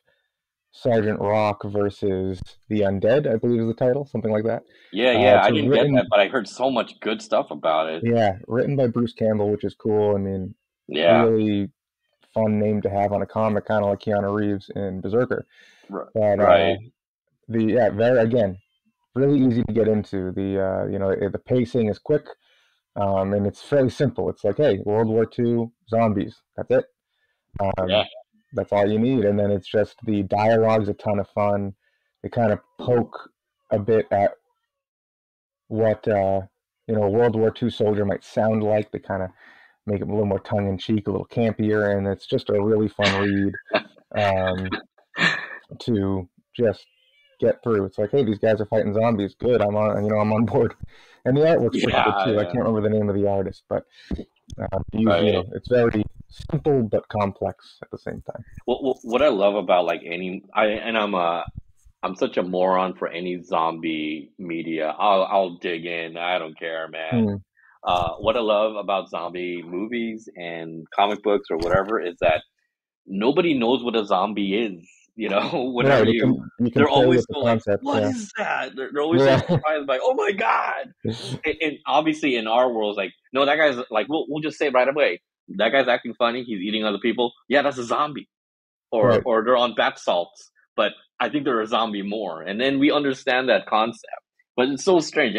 Speaker 1: Sergeant Rock versus the Undead, I believe is the title, something like that.
Speaker 2: Yeah, yeah.
Speaker 1: It's
Speaker 2: I
Speaker 1: a
Speaker 2: didn't get
Speaker 1: written,
Speaker 2: that, but I heard so much good stuff about it.
Speaker 1: yeah, written by Bruce Campbell, which is cool. I mean,
Speaker 2: Yeah.
Speaker 1: really fun name to have on a comic, kind of like Keanu Reeves in Berserker. But
Speaker 2: Right.
Speaker 1: very again really easy to get into. The pacing is quick, and it's fairly simple. It's like, hey, World War II zombies. That's it.
Speaker 2: Yeah.
Speaker 1: Um, that's all you need, and then it's just the dialogue's a ton of fun. They kind of poke a bit at what a World War II soldier might sound like. They kind of make it a little more tongue in cheek, a little campier, and it's just a really fun read um, to just get through. It's like, hey, these guys are fighting zombies. Good, I'm on board. And the artwork's pretty good
Speaker 2: Yeah,
Speaker 1: too. I
Speaker 2: yeah.
Speaker 1: can't remember the name of the artist, but
Speaker 2: Right.
Speaker 1: it's very simple but complex at the same time.
Speaker 2: What I love about like any I and I'm such a moron for any zombie media. I'll dig in. I don't care, man.
Speaker 1: Hmm.
Speaker 2: What I love about zombie movies and comic books or whatever is that nobody knows what a zombie is. You know, whenever
Speaker 1: Right, you can
Speaker 2: they're
Speaker 1: play
Speaker 2: always
Speaker 1: with the
Speaker 2: so like,
Speaker 1: concept.
Speaker 2: "What
Speaker 1: Yeah,
Speaker 2: is that?" They're always so
Speaker 1: yeah,
Speaker 2: surprised by, "Oh my god!" And obviously, in our world, like, no, that guy's like, we'll just say right away, that guy's acting funny. He's eating other people. Yeah, that's a zombie,
Speaker 1: right,
Speaker 2: or they're on bath salts. But I think they're a zombie more, and then we understand that concept. But it's so strange.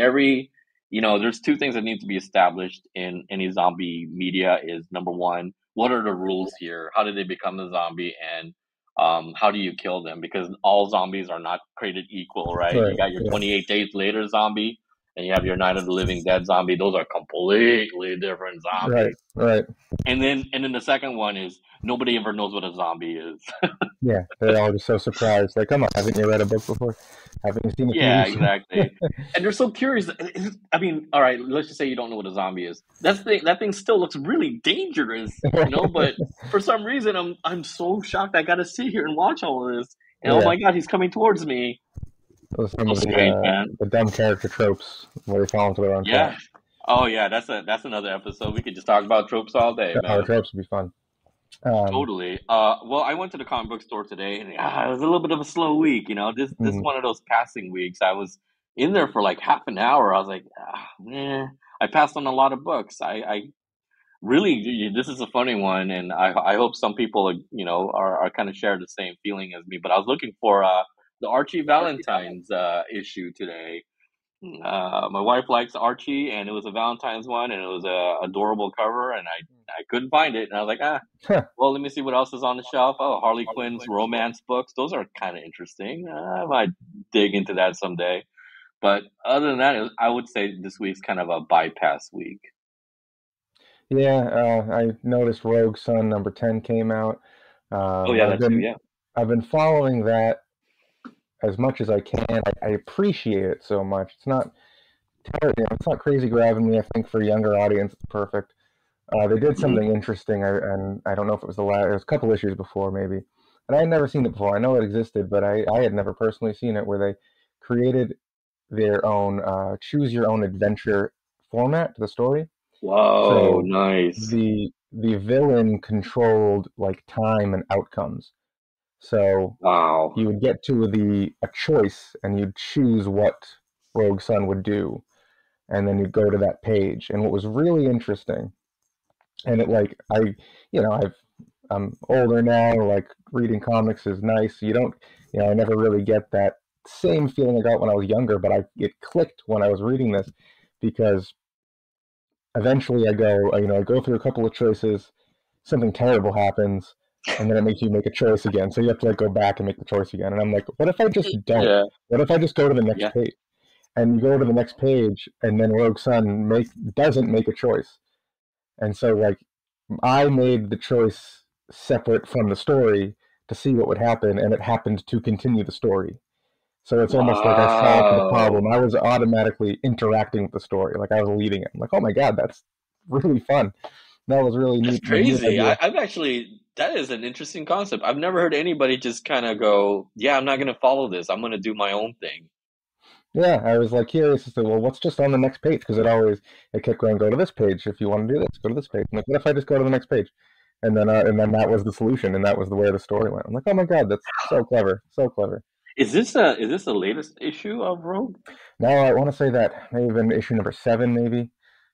Speaker 2: There's two things that need to be established in any zombie media. Is number one, what are the rules here? How did they become a zombie, and how do you kill them? Because all zombies are not created equal, right?
Speaker 1: right,
Speaker 2: You got your
Speaker 1: yeah,
Speaker 2: 28 Days Later zombie, and you have your Night of the Living Dead zombie. Those are completely different
Speaker 1: right,
Speaker 2: zombies.
Speaker 1: right.
Speaker 2: And then the second one is nobody ever knows what a zombie is.
Speaker 1: Yeah, they're all just so surprised. Like, come on, haven't you read a book before? Haven't you seen a
Speaker 2: Yeah,
Speaker 1: TV show?
Speaker 2: exactly. And they're so curious. I mean, all right, let's just say you don't know what a zombie is. That thing still looks really dangerous, But for some reason, I'm so shocked. I got to sit here and watch all of this. And oh
Speaker 1: Yeah,
Speaker 2: my god, he's coming towards me.
Speaker 1: those are some
Speaker 2: So
Speaker 1: of
Speaker 2: strange, man.
Speaker 1: the dumb character tropes where they fall into their own trap.
Speaker 2: Yeah. Oh yeah, that's another episode. We could just talk about tropes all day,
Speaker 1: Our
Speaker 2: man.
Speaker 1: tropes would be fun. Um,
Speaker 2: Totally. Well, I went to the comic book store today, and it was a little bit of a slow week. This is
Speaker 1: mm,
Speaker 2: one of those passing weeks. I was in there for like half an hour. I was like, man, I passed on a lot of books. I really, this is a funny one, and I hope some people are kind of share the same feeling as me. But I was looking for the Archie Valentine's issue today. My wife likes Archie, and it was a Valentine's one, and it was a adorable cover, and I couldn't find it, and I was like,
Speaker 1: huh,
Speaker 2: well, let me see what else is on the shelf. Oh, Harley Quinn's romance books; those are kind of interesting. I might dig into that someday. But other than that, I would say this week's kind of a bypass week.
Speaker 1: yeah, I noticed Rogue Sun #10 came out.
Speaker 2: Oh yeah,
Speaker 1: I've
Speaker 2: that too.
Speaker 1: been
Speaker 2: Yeah.
Speaker 1: I've been following that as much as I can. I appreciate it so much. It's not crazy grabbing me. I think for a younger audience, it's perfect. They did
Speaker 2: Hmm.
Speaker 1: something interesting, and I don't know if it was the last. It was a couple issues before, maybe, and I had never seen it before. I know it existed, but I had never personally seen it. Where they created their own choose your own adventure format to the story.
Speaker 2: Whoa,
Speaker 1: So
Speaker 2: nice.
Speaker 1: the villain controlled like time and outcomes. So
Speaker 2: Wow.
Speaker 1: you would get to the a choice, and you'd choose what Rogue Sun would do, and then you'd go to that page. And what was really interesting, and it like I'm older now. Like reading comics is nice. You don't, I never really get that same feeling I got when I was younger. But it clicked when I was reading this because eventually I go through a couple of choices, something terrible happens, and then it makes you make a choice again. So you have to like go back and make the choice again. And I'm like, what if I just don't?
Speaker 2: Yeah.
Speaker 1: What if I just go to the next
Speaker 2: Yeah.
Speaker 1: page? And you go to the next page, and then Rogue Sun doesn't make a choice. And so like I made the choice separate from the story to see what would happen, and it happened to continue the story. So it's almost like I solved the
Speaker 2: Wow.
Speaker 1: problem. I was automatically interacting with the story, like I was leading it. I'm like, oh my god, that's really fun. That was really
Speaker 2: That's
Speaker 1: neat
Speaker 2: crazy.
Speaker 1: idea.
Speaker 2: I've actually that is an interesting concept. I've never heard anybody just kind of go, "Yeah, I'm not going to follow this. I'm going to do my own thing."
Speaker 1: Yeah, I was like curious as to well, what's just on the next page because it kept going. Go to this page if you want to do this. Go to this page. I'm like, what if I just go to the next page? And then that was the solution, and that was the way the story went. I'm like, oh my god, that's so clever, so clever.
Speaker 2: Is this the latest issue of Rogue?
Speaker 1: Now I want to say that maybe been issue #7, maybe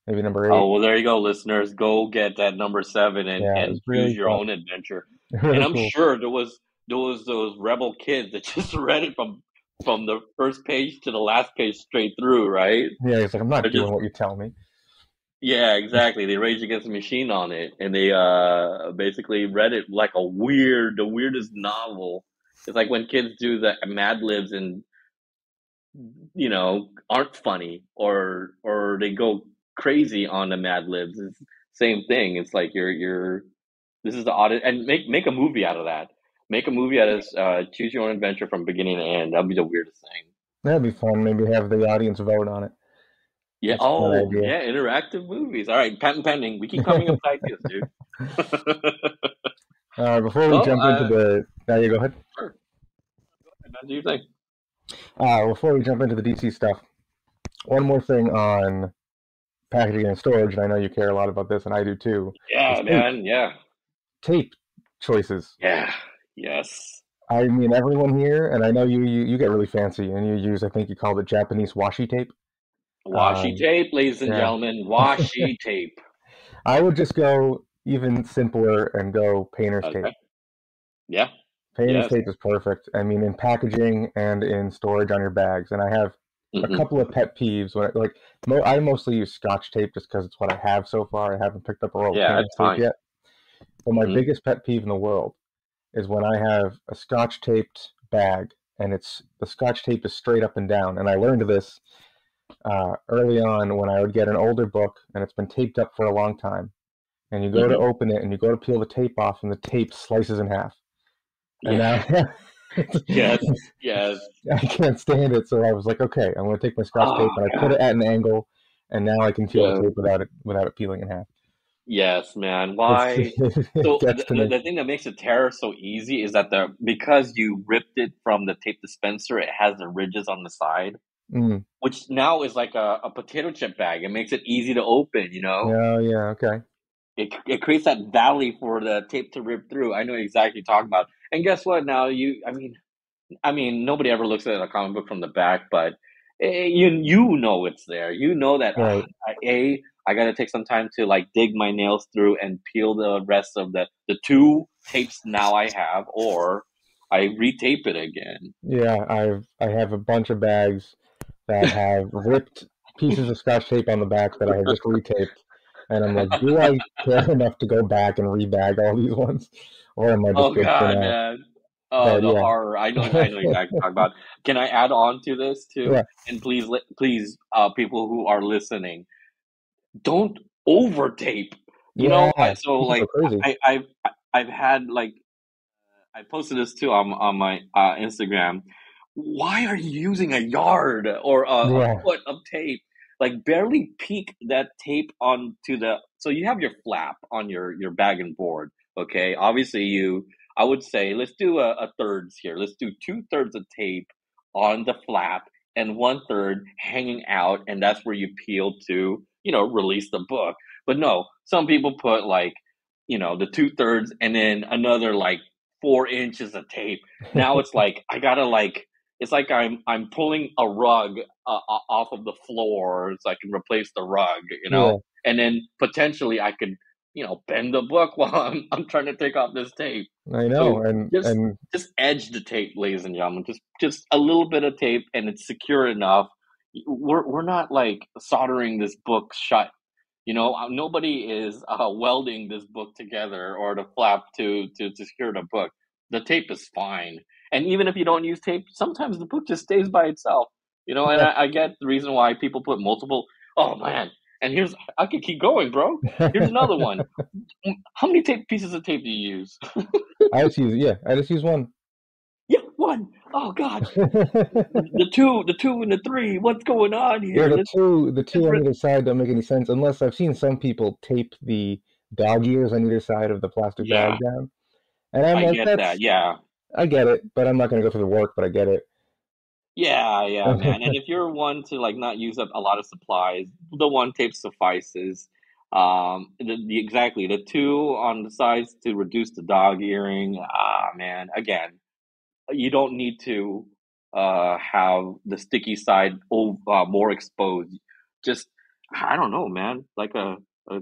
Speaker 1: #8.
Speaker 2: Oh, well, there you go, listeners. Go get that number seven and
Speaker 1: Yeah, it
Speaker 2: and
Speaker 1: was
Speaker 2: choose
Speaker 1: really
Speaker 2: your
Speaker 1: fun,
Speaker 2: own adventure. And
Speaker 1: really
Speaker 2: I'm
Speaker 1: cool.
Speaker 2: sure there was those rebel kids that just read it from from the first page to the last page straight through, right?
Speaker 1: Yeah, he's like, I'm not
Speaker 2: They're
Speaker 1: doing
Speaker 2: just
Speaker 1: what you tell me.
Speaker 2: yeah, exactly. They Rage Against the Machine on it, and they basically read it like the weirdest novel. It's like when kids do the Mad Libs and aren't funny, or they go crazy on the Mad Libs. It's same thing. It's like you're this is the audit, and make a movie out of that. Make a movie out of choose your own adventure from beginning to end. That'd be the weirdest thing.
Speaker 1: That'd be fun. Maybe have the audience vote on it.
Speaker 2: Yeah.
Speaker 1: That's a fun
Speaker 2: Oh,
Speaker 1: idea.
Speaker 2: yeah. Interactive movies. All right. Patent pending. We keep coming up with ideas, dude.
Speaker 1: Before we
Speaker 2: Well,
Speaker 1: jump into the, now you go ahead.
Speaker 2: sure. What do you think?
Speaker 1: Before we jump into the DC stuff, one more thing on packaging and storage, and I know you care a lot about this, and I do too, is
Speaker 2: Yeah,
Speaker 1: tape.
Speaker 2: man. Yeah.
Speaker 1: Tape choices.
Speaker 2: Yeah. Yes.
Speaker 1: I mean, everyone here, and I know you get really fancy, and you use, I think you called it Japanese washi tape.
Speaker 2: Washi
Speaker 1: Um,
Speaker 2: tape, ladies and
Speaker 1: yeah,
Speaker 2: gentlemen. Washi tape.
Speaker 1: I would just go even simpler and go painter's tape.
Speaker 2: Okay. Yeah.
Speaker 1: Painter's
Speaker 2: Yes.
Speaker 1: tape is perfect. I mean, in packaging and in storage on your bags. And I have a
Speaker 2: Hmm.
Speaker 1: couple of pet peeves when I mostly use Scotch tape just because it's what I have so far. I haven't picked up a roll of
Speaker 2: Yeah,
Speaker 1: painter's
Speaker 2: it's
Speaker 1: tape
Speaker 2: fine.
Speaker 1: yet. But my
Speaker 2: Hmm.
Speaker 1: biggest pet peeve in the world is when I have a Scotch taped bag and it's the Scotch tape is straight up and down. And I learned this early on when I would get an older book and it's been taped up for a long time. And you go to
Speaker 2: Hmm.
Speaker 1: open it and you go to peel the tape off and the tape slices in half. And
Speaker 2: Yeah.
Speaker 1: now
Speaker 2: Yes. Yes.
Speaker 1: I can't stand it. So I was like, okay, I'm going to take my Scotch tape
Speaker 2: Oh
Speaker 1: and I put
Speaker 2: God.
Speaker 1: it at an angle, and now I can peel the
Speaker 2: Yeah.
Speaker 1: tape without it peeling in half.
Speaker 2: Yes, man.
Speaker 1: It's,
Speaker 2: Why?
Speaker 1: it
Speaker 2: So
Speaker 1: gets to me.
Speaker 2: the thing that makes the tear so easy is that because you ripped it from the tape dispenser, it has the ridges on the side,
Speaker 1: Mm.
Speaker 2: which now is like a potato chip bag. It makes it easy to open, you know?
Speaker 1: Yeah, yeah, okay.
Speaker 2: It creates that valley for the tape to rip through. I know exactly what you're talking about. And guess what? Now I mean, nobody ever looks at a comic book from the back, but you know it's there. You know that
Speaker 1: Right.
Speaker 2: I got to take some time to like dig my nails through and peel the rest of the two tapes now I have, or I retape it again.
Speaker 1: Yeah, I have a bunch of bags that have ripped pieces of Scotch tape on the back that I have just retaped, and I'm like, do I care enough to go back and rebag all these ones, or am I just
Speaker 2: Oh
Speaker 1: good for
Speaker 2: God,
Speaker 1: now?
Speaker 2: man. Oh,
Speaker 1: But
Speaker 2: the
Speaker 1: yeah,
Speaker 2: horror. I know exactly what you're talking about. Can I add on to this too?
Speaker 1: yeah,
Speaker 2: And please, please, people who are listening, don't over tape.
Speaker 1: yeah.
Speaker 2: So
Speaker 1: People go
Speaker 2: like
Speaker 1: crazy.
Speaker 2: I've had like I posted this too on my Instagram. Why are you using a yard or a
Speaker 1: Yeah,
Speaker 2: foot of tape? Like barely peek that tape onto the. So you have your flap on your bag and board. Okay, obviously I would say let's do a thirds here. Let's do 2/3 of tape on the flap and 1/3 hanging out, and that's where you peel to release the book. But no, some people put like the 2/3 and then another like 4 inches of tape. Now it's like I gotta like it's like I'm pulling a rug off of the floor so I can replace the rug,
Speaker 1: yeah.
Speaker 2: and then potentially I could bend the book while I'm trying to take off this tape.
Speaker 1: I know,
Speaker 2: So
Speaker 1: and
Speaker 2: just
Speaker 1: and
Speaker 2: just edge the tape, ladies and gentlemen. Just a little bit of tape, and it's secure enough. We're not like soldering this book shut. Nobody is welding this book together or the flap to secure the book. The tape is fine, and even if you don't use tape, sometimes the book just stays by itself. And
Speaker 1: yeah.
Speaker 2: I get the reason why people put multiple. Oh man, and I could keep going, bro. Here's another one. How many tape pieces of tape do you use?
Speaker 1: I just use one.
Speaker 2: Yeah, one. Oh God, the two and the three. What's going on
Speaker 1: Yeah,
Speaker 2: here? Let's
Speaker 1: the two on
Speaker 2: different.
Speaker 1: either side don't make any sense unless I've seen some people tape the dog ears on either side of the plastic bag
Speaker 2: Yeah,
Speaker 1: down. And I'm
Speaker 2: I
Speaker 1: like,
Speaker 2: get that. Yeah.
Speaker 1: I get it, but I'm not gonna go through the work, but I get it.
Speaker 2: Yeah, yeah, man. And if you're one to like not use up a lot of supplies, the one tape suffices. Exactly the two on the sides to reduce the dog earring. Ah, man. Again, you don't need to have the sticky side more exposed. Just I don't know, man. Like a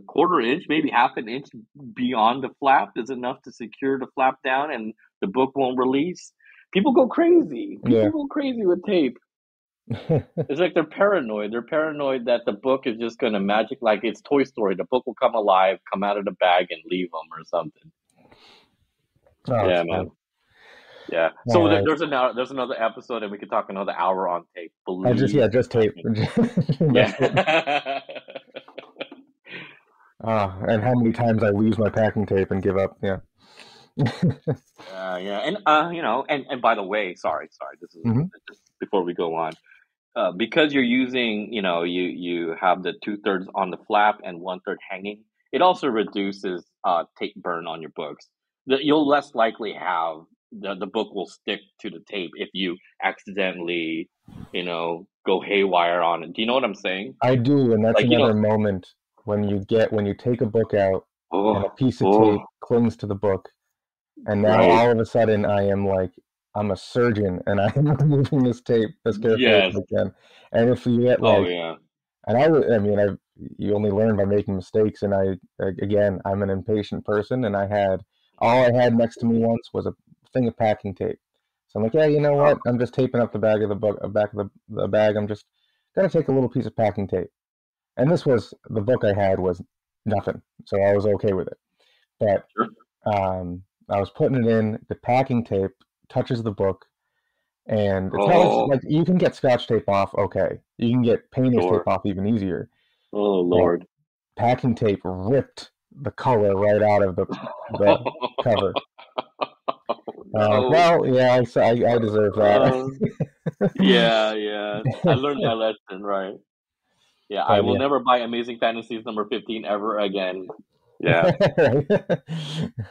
Speaker 2: quarter inch, maybe half an inch beyond the flap is enough to secure the flap down, and the book won't release. People go crazy.
Speaker 1: Yeah.
Speaker 2: People go crazy with tape. It's like they're paranoid. They're paranoid that the book is just gonna magic, like it's Toy Story. The book will come alive, come out of the bag, and leave them or something.
Speaker 1: Oh,
Speaker 2: Yeah,
Speaker 1: it's
Speaker 2: man.
Speaker 1: fun.
Speaker 2: Yeah.
Speaker 1: All
Speaker 2: So
Speaker 1: right.
Speaker 2: there's another episode, and we could talk another hour on tape.
Speaker 1: Yeah,
Speaker 2: Believe
Speaker 1: just tape.
Speaker 2: me.
Speaker 1: That's it.
Speaker 2: Yeah.
Speaker 1: And how many times I lose my packing tape and give up. Yeah.
Speaker 2: Yeah, and and by the way, sorry, this is
Speaker 1: Hmm.
Speaker 2: just before we go on. Because you're using, you have the 2/3 on the flap and 1/3 hanging. It also reduces tape burn on your books. You'll less likely have the book will stick to the tape if you accidentally, go haywire on it. Do you know what I'm saying?
Speaker 1: I do, and that's
Speaker 2: Like,
Speaker 1: another moment when you take a book out and a
Speaker 2: oh,
Speaker 1: piece of
Speaker 2: oh,
Speaker 1: tape clings to the book, and now
Speaker 2: right,
Speaker 1: all of a sudden I am like I'm a surgeon and I'm removing this tape as carefully
Speaker 2: yes,
Speaker 1: as I can. And if you get
Speaker 2: oh
Speaker 1: like,
Speaker 2: yeah,
Speaker 1: and I mean, you only learn by making mistakes, and again, I'm an impatient person, and all I had next to me once was a thing of packing tape. So I'm like, yeah, you know
Speaker 2: oh,
Speaker 1: what? I'm just taping up the back of the book, back of the bag. I'm just gonna take a little piece of packing tape. And this was the book I had was nothing, so I was okay with it. But
Speaker 2: sure,
Speaker 1: I was putting it in. The packing tape touches the book, and it's not
Speaker 2: oh,
Speaker 1: like you can get Scotch tape off. Okay, you can get painter's tape
Speaker 2: sure,
Speaker 1: off even easier.
Speaker 2: oh
Speaker 1: But
Speaker 2: Lord.
Speaker 1: packing tape ripped the color right out of the cover.
Speaker 2: No.
Speaker 1: Well, yeah, I deserve that.
Speaker 2: Uh, yeah, yeah. I learned my lesson, right? Yeah, I
Speaker 1: But
Speaker 2: will
Speaker 1: yeah,
Speaker 2: never buy Amazing Fantasies number 15 ever again. Yeah.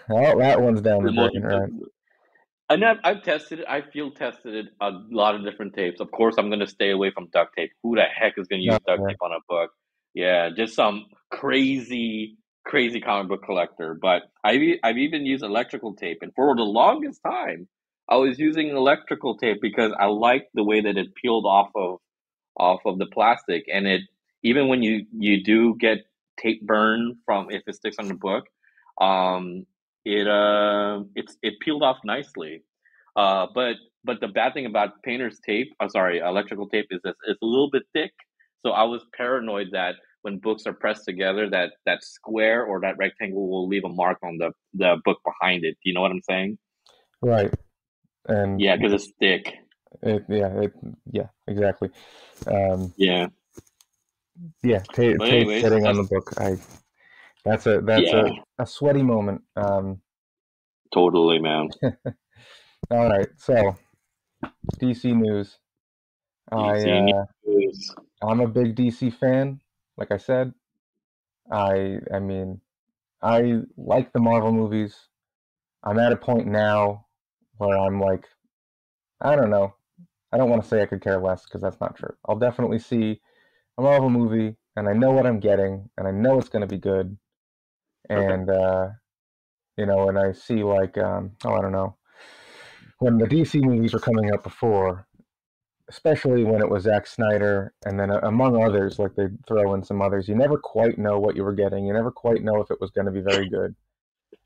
Speaker 1: well, that one's down the
Speaker 2: The most
Speaker 1: drain, right?
Speaker 2: expensive. And I've tested it. I field tested it a lot of different tapes. Of course, I'm going to stay away from duct tape. Who the heck is going to
Speaker 1: No,
Speaker 2: use duct
Speaker 1: yeah.
Speaker 2: tape on a book? Yeah, just some crazy, crazy comic book collector. But I've even used electrical tape, and for the longest time, I was using electrical tape because I liked the way that it peeled off of the plastic, and it even when you do get tape burn from if it sticks on the book, um, it peeled off nicely. But the bad thing about painter's tape, sorry, electrical tape, is that it's a little bit thick. So I was paranoid that when books are pressed together, that square or that rectangle will leave a mark on the book behind it. Do you know what I'm saying?
Speaker 1: Right. And
Speaker 2: Yeah, because it's thick.
Speaker 1: yeah, exactly. Um,
Speaker 2: Yeah.
Speaker 1: yeah,
Speaker 2: But
Speaker 1: tape
Speaker 2: anyways,
Speaker 1: sitting on
Speaker 2: that's
Speaker 1: the book. That's
Speaker 2: yeah,
Speaker 1: a sweaty moment.
Speaker 2: totally, man.
Speaker 1: All right, so DC news. I
Speaker 2: DC news.
Speaker 1: I'm a big DC fan. Like I said, I mean, I like the Marvel movies. I'm at a point now where I'm like, I don't know. I don't want to say I could care less because that's not true. I'll definitely see a Marvel movie, and I know what I'm getting, and I know it's going to be good.
Speaker 2: Okay.
Speaker 1: And and I see like, oh, I don't know, when the DC movies were coming out before, especially when it was Zack Snyder, and then among others, like they throw in some others, you never quite know what you were getting. You never quite know if it was going to be very good,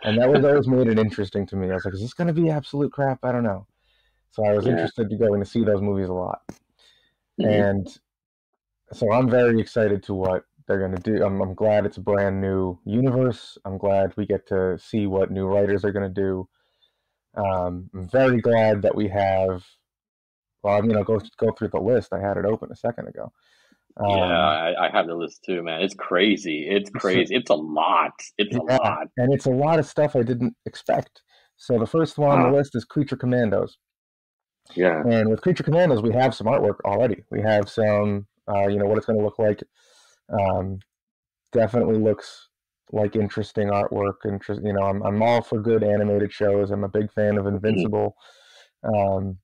Speaker 1: and that was always made it interesting to me. I was like, is this going to be absolute crap? I don't know. So I was
Speaker 2: Yeah.
Speaker 1: interested to going to see those movies a lot,
Speaker 2: Hmm.
Speaker 1: and so I'm very excited to what they're going to do. I'm glad it's a brand new universe. I'm glad we get to see what new writers are going to do. I'm very glad that we have. Well, I'm gonna go through the list. I had it open a second ago.
Speaker 2: Yeah,
Speaker 1: Um,
Speaker 2: I have the list too, man. It's crazy. It's
Speaker 1: so,
Speaker 2: crazy. It's a lot. It's a
Speaker 1: yeah,
Speaker 2: lot.
Speaker 1: and it's a lot of stuff I didn't expect. So the first one on the
Speaker 2: Uh,
Speaker 1: list is Creature Commandos,
Speaker 2: yeah.
Speaker 1: and with Creature Commandos, we have some artwork already. We have some, what it's going to look like. Um, Definitely looks like interesting artwork. I'm all for good animated shows. I'm a big fan of
Speaker 2: Mhm.
Speaker 1: Invincible, um,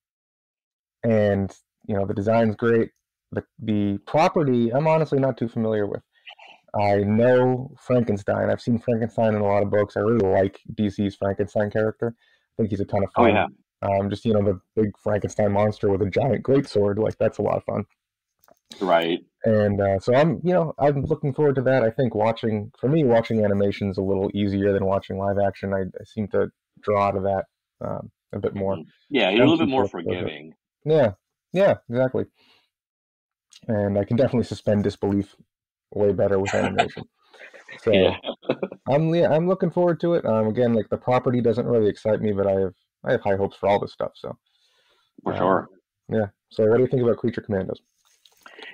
Speaker 1: and the design's great. The property I'm honestly not too familiar with. I know Frankenstein. I've seen Frankenstein in a lot of books. I really like DC's Frankenstein character. I think he's a ton of
Speaker 2: Oh yeah.
Speaker 1: fun. Just the big Frankenstein monster with a giant greatsword, like that's a lot of fun.
Speaker 2: Right.
Speaker 1: And so I'm looking forward to that. I think watching animation is a little easier than watching live action. I seem to draw out of that. a bit more.
Speaker 2: Yeah, you're a
Speaker 1: I'm
Speaker 2: little bit
Speaker 1: super
Speaker 2: more
Speaker 1: up for it.
Speaker 2: forgiving.
Speaker 1: Yeah, yeah, exactly. And I can definitely suspend disbelief way better with animation.
Speaker 2: Yeah,
Speaker 1: So I'm looking forward to it. Again, like the property doesn't really excite me, but I have high hopes for all this stuff. So
Speaker 2: for
Speaker 1: um,
Speaker 2: sure.
Speaker 1: yeah. So what do you think about Creature Commandos?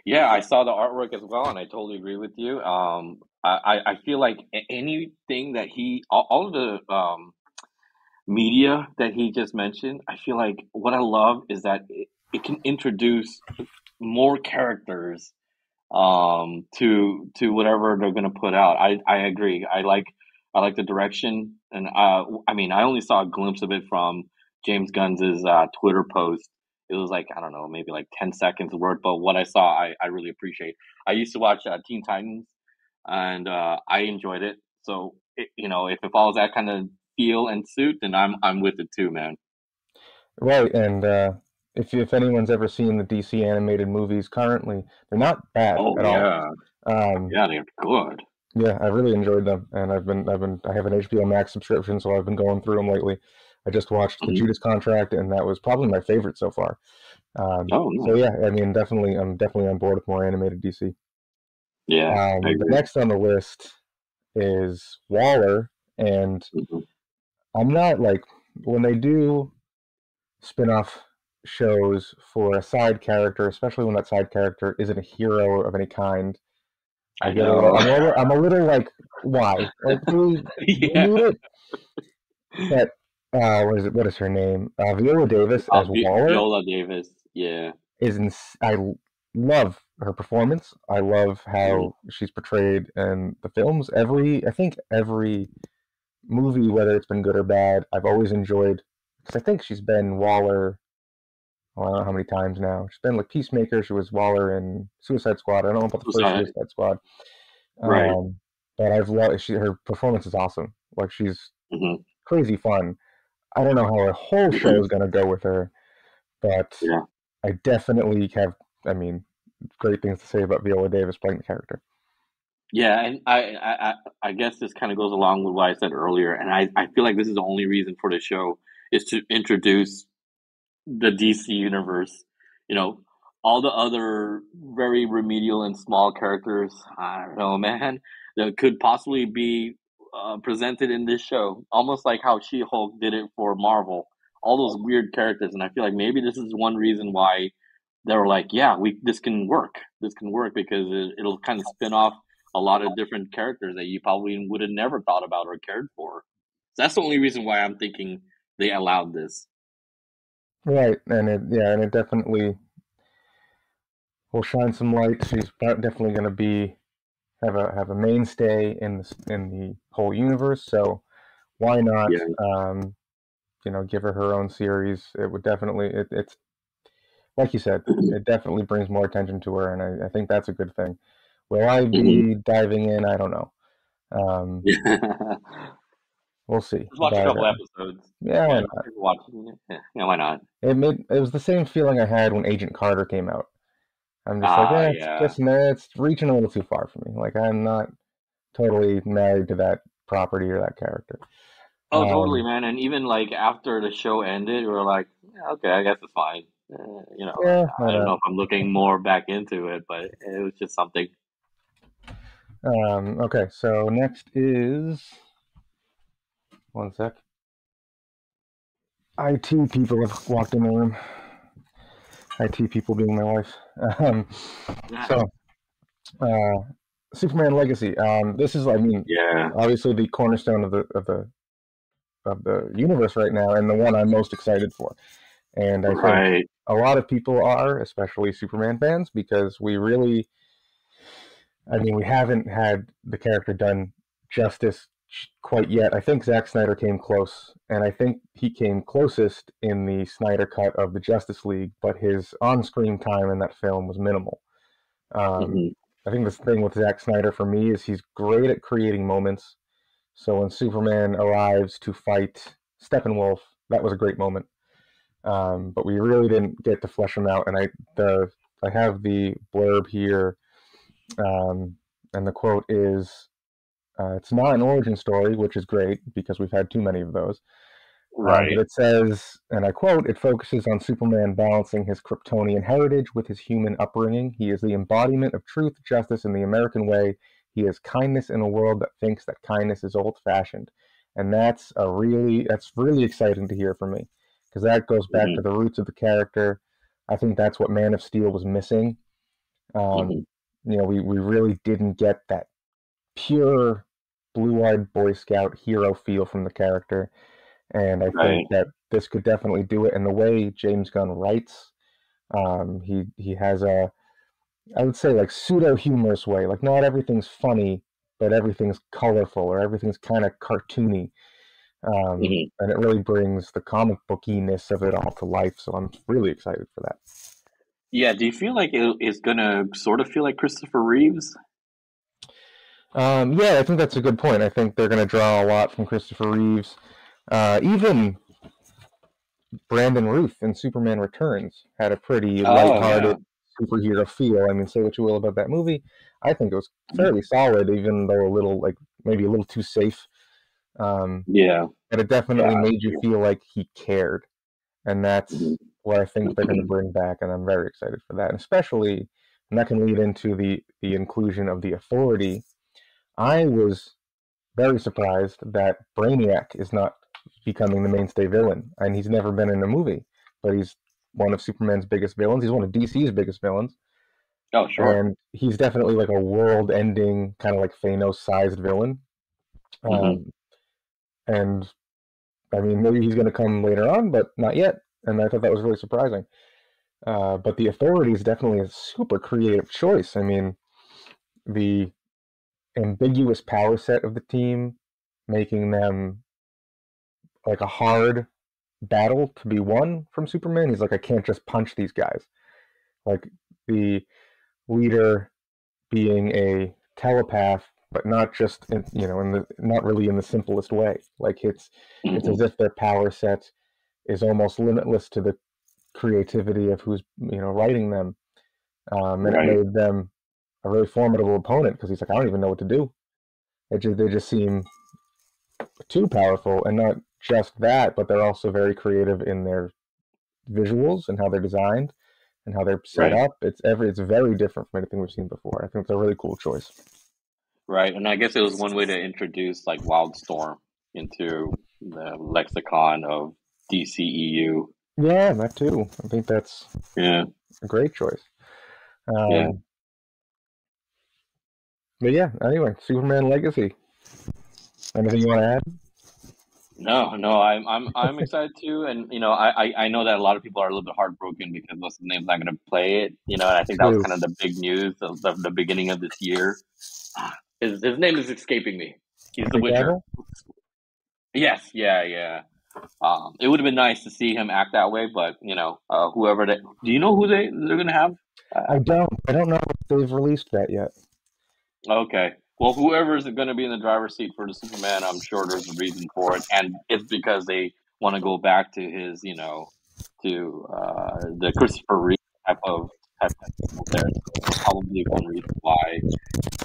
Speaker 2: Yeah, I saw the artwork as well, and I totally agree with you. I feel like anything that all of the media that he just mentioned, I feel like what I love is that it can introduce more characters to whatever they're gonna put out. I agree. I like the direction, and I mean I only saw a glimpse of it from James Gunn's Twitter post. It was like I don't know, maybe like 10 seconds worth, but what I saw, I really appreciate. I used to watch Teen Titans, and I enjoyed it. So if it follows that kind of feel and suit, then I'm with it too, man.
Speaker 1: Right, and if anyone's ever seen the DC animated movies currently, they're not bad
Speaker 2: Oh
Speaker 1: at all.
Speaker 2: yeah,
Speaker 1: Um,
Speaker 2: yeah, they're good.
Speaker 1: yeah, I really enjoyed them, and I have an HBO Max subscription, so I've been going through them lately. I just watched the
Speaker 2: Hmm.
Speaker 1: Judas Contract, and that was probably my favorite so far.
Speaker 2: Oh
Speaker 1: So
Speaker 2: no,
Speaker 1: yeah, I mean, I'm definitely on board with more animated DC.
Speaker 2: yeah, I
Speaker 1: The
Speaker 2: agree.
Speaker 1: next on the list is Waller, and
Speaker 2: Hmm.
Speaker 1: I'm not like when they do spin-off shows for a side character, especially when that side character isn't a hero of any kind. I
Speaker 2: I
Speaker 1: get a little,
Speaker 2: know.
Speaker 1: I'm a little like, why? Like, do we need
Speaker 2: Yeah.
Speaker 1: it? But what is her name? Viola Davis as Waller
Speaker 2: Viola Davis. Yeah.
Speaker 1: I love her performance. I love
Speaker 2: Mhm.
Speaker 1: how she's portrayed in the films. I think every movie, whether it's been good or bad, I've always enjoyed because I think she's been Waller. Well, I don't know how many times now. She's been like Peacemaker. She was Waller in Suicide Squad. I don't know about the first
Speaker 2: Suicide.
Speaker 1: Suicide Squad.
Speaker 2: Right.
Speaker 1: Um, but I've loved her performance is awesome. Like she's
Speaker 2: Hmm.
Speaker 1: crazy fun. I don't know how a whole show is gonna go with her, but
Speaker 2: Yeah.
Speaker 1: I definitely have. I mean, great things to say about Viola Davis playing the character.
Speaker 2: Yeah, and I guess this kind of goes along with what I said earlier, and I feel like this is the only reason for the show is to introduce the DC universe. You know, all the other very remedial and small characters, I don't know, man, that could possibly be presented in this show, almost like how She-Hulk did it for Marvel. All those weird characters, and I feel like maybe this is one reason why they were like, yeah, we this can work. This can work because it'll kind of spin off a lot of different characters that you probably would have never thought about or cared for. So that's the only reason why I'm thinking they allowed this.
Speaker 1: Right, and it definitely will shine some light. She's definitely going to be have a mainstay in the whole universe. So why not?
Speaker 2: Yeah.
Speaker 1: Give her own series. It would definitely it's like you said. It definitely brings more attention to her, and I think that's a good thing. Will I
Speaker 2: Hmm.
Speaker 1: be diving in? I don't know. Um, we'll see.
Speaker 2: Just watch a
Speaker 1: But
Speaker 2: couple episodes.
Speaker 1: yeah, why
Speaker 2: Yeah,
Speaker 1: not?
Speaker 2: watch. Yeah, why not?
Speaker 1: It was the same feeling I had when Agent Carter came out. I'm just like,
Speaker 2: Ah,
Speaker 1: it's
Speaker 2: yeah.
Speaker 1: just it's reaching a little too far for me. Like I'm not totally married to that property or that character.
Speaker 2: Oh, totally,
Speaker 1: Um,
Speaker 2: man. And even like after the show ended, we were like, yeah, okay, I guess it's fine.
Speaker 1: yeah, why
Speaker 2: I don't
Speaker 1: not?
Speaker 2: know if I'm looking more back into it, but it was just something.
Speaker 1: Okay, so next is one sec. IT people have walked in the room. IT people being my wife. Um,
Speaker 2: Yeah.
Speaker 1: so uh, Superman Legacy. This is, I mean,
Speaker 2: Yeah.
Speaker 1: obviously the cornerstone of the universe right now, and the one I'm most excited for. And I think
Speaker 2: Right.
Speaker 1: a lot of people are, especially Superman fans, because I mean, we haven't had the character done justice quite yet. I think Zack Snyder came close, and I think he came closest in the Snyder cut of the Justice League, but his on-screen time in that film was minimal. Um,
Speaker 2: Hmm.
Speaker 1: I think the thing with Zack Snyder for me is he's great at creating moments. So when Superman arrives to fight Steppenwolf, that was a great moment. But we really didn't get to flesh him out, and I have the blurb here, um, and the quote is, "It's not an origin story, which is great because we've had too many of those. But
Speaker 2: Right.
Speaker 1: it says, and I quote, it focuses on Superman balancing his Kryptonian heritage with his human upbringing. He is the embodiment of truth, justice, and the American way. He is kindness in a world that thinks that kindness is old-fashioned. And that's really exciting to hear for me because that goes back to
Speaker 2: Hmm.
Speaker 1: the roots of the character. I think that's what Man of Steel was missing.
Speaker 2: Hmm.
Speaker 1: Um, we really didn't get that pure blue-eyed Boy Scout hero feel from the character, and I think
Speaker 2: Right.
Speaker 1: that this could definitely do it. And the way James Gunn writes, he has a, I would say, like pseudo humorous way. Like not everything's funny, but everything's colorful or everything's kind of cartoony,
Speaker 2: Hmm.
Speaker 1: and it really brings the comic bookiness of it all to life. So I'm really excited for that.
Speaker 2: Yeah. Do you feel like it's gonna sort of feel like Christopher Reeves?
Speaker 1: Yeah, I think that's a good point. I think they're going to draw a lot from Christopher Reeves. Even Brandon Routh in Superman Returns had a pretty
Speaker 2: Oh
Speaker 1: lighthearted
Speaker 2: yeah.
Speaker 1: superhero feel. I mean, say what you will about that movie, I think it was fairly solid, even though a little like maybe a little too safe. Um,
Speaker 2: Yeah.
Speaker 1: but it
Speaker 2: Yeah.
Speaker 1: definitely
Speaker 2: I
Speaker 1: made you
Speaker 2: agree.
Speaker 1: feel like he cared, and that's
Speaker 2: Mhm.
Speaker 1: what I think they're going to bring back, and I'm very excited for that. And especially, and that can lead into the inclusion of the Authority. I was very surprised that Brainiac is not becoming the mainstay villain, and he's never been in a movie, but he's one of Superman's biggest villains. He's one of DC's biggest villains,
Speaker 2: Oh sure.
Speaker 1: and he's definitely like a world-ending kind of like Thanos-sized villain.
Speaker 2: Hmm.
Speaker 1: Um, and I mean, maybe he's going to come later on, but not yet. And I thought that was really surprising. But the Authority is definitely a super creative choice. I mean, the ambiguous power set of the team, making them like a hard battle to be won from Superman. He's like, I can't just punch these guys. Like the leader being a telepath, but not just in the not really in the simplest way. Like it's
Speaker 2: Hmm.
Speaker 1: as if their power set is almost limitless to the creativity of who's writing them, and it
Speaker 2: Right.
Speaker 1: made them a really formidable opponent because he's like, I don't even know what to do. They just seem too powerful, and not just that, but they're also very creative in their visuals and how they're designed and how they're set
Speaker 2: Right.
Speaker 1: up. It's very different from anything we've seen before. I think it's a really cool choice.
Speaker 2: Right. And I guess it was one way to introduce like Wildstorm into the lexicon of DCEU.
Speaker 1: Yeah, that too. I think that's
Speaker 2: Yeah.
Speaker 1: a great choice.
Speaker 2: Yeah.
Speaker 1: Um, but yeah, anyway, Superman Legacy. Anything you want to add?
Speaker 2: No, no, I'm excited too, and I know that a lot of people are a little bit heartbroken because what's the name's not going to play it, and I think that was
Speaker 1: True.
Speaker 2: kind of the big news of the beginning of this year. His name is escaping me. He's the
Speaker 1: Henry
Speaker 2: Witcher.
Speaker 1: Cavill?
Speaker 2: Yes, yeah, yeah. It would have been nice to see him act that way, but whoever that. Do you know who they're gonna have?
Speaker 1: I
Speaker 2: Uh,
Speaker 1: don't. I don't know if they've released that yet.
Speaker 2: okay, well, whoever is going to be in the driver's seat for the Superman, I'm sure there's a reason for it, and it's because they want to go back to his, to the Christopher Reeve type of people there. So that's probably one reason why.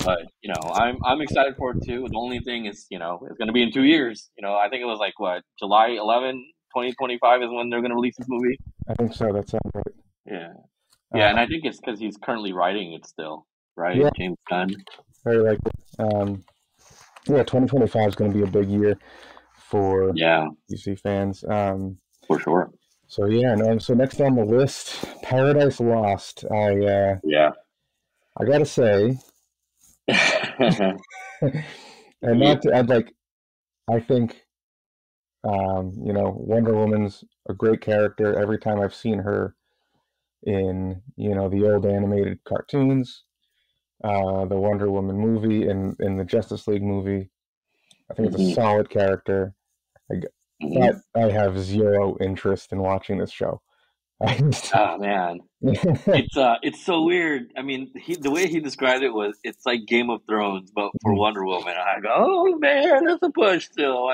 Speaker 2: But I'm excited for it too. The only thing is, it's going to be in 2 years. I think it was like what July 11, 2025 is when they're going to release this movie.
Speaker 1: I think so. That sounds right.
Speaker 2: Yeah, yeah, and
Speaker 1: Uh,
Speaker 2: I think it's because he's currently writing it still, right?
Speaker 1: yeah,
Speaker 2: James Gunn.
Speaker 1: very likely. Yeah, 2025 is going to be a big year for
Speaker 2: Yeah,
Speaker 1: DC fans.
Speaker 2: for sure.
Speaker 1: So yeah, no. So next on the list, Paradise Lost.
Speaker 2: Yeah.
Speaker 1: I gotta say, and
Speaker 2: Yeah.
Speaker 1: not to, I'd like. I think Wonder Woman's a great character. Every time I've seen her in the old animated cartoons, the Wonder Woman movie, and in the Justice League movie, I think it's a
Speaker 2: Hmm.
Speaker 1: solid character. I, but
Speaker 2: Hmm.
Speaker 1: I have zero interest in watching this show. I just,
Speaker 2: Oh man, it's so weird. I mean, the way he described it was it's like Game of Thrones, but for Wonder Woman. I go, oh man, that's a push. Still,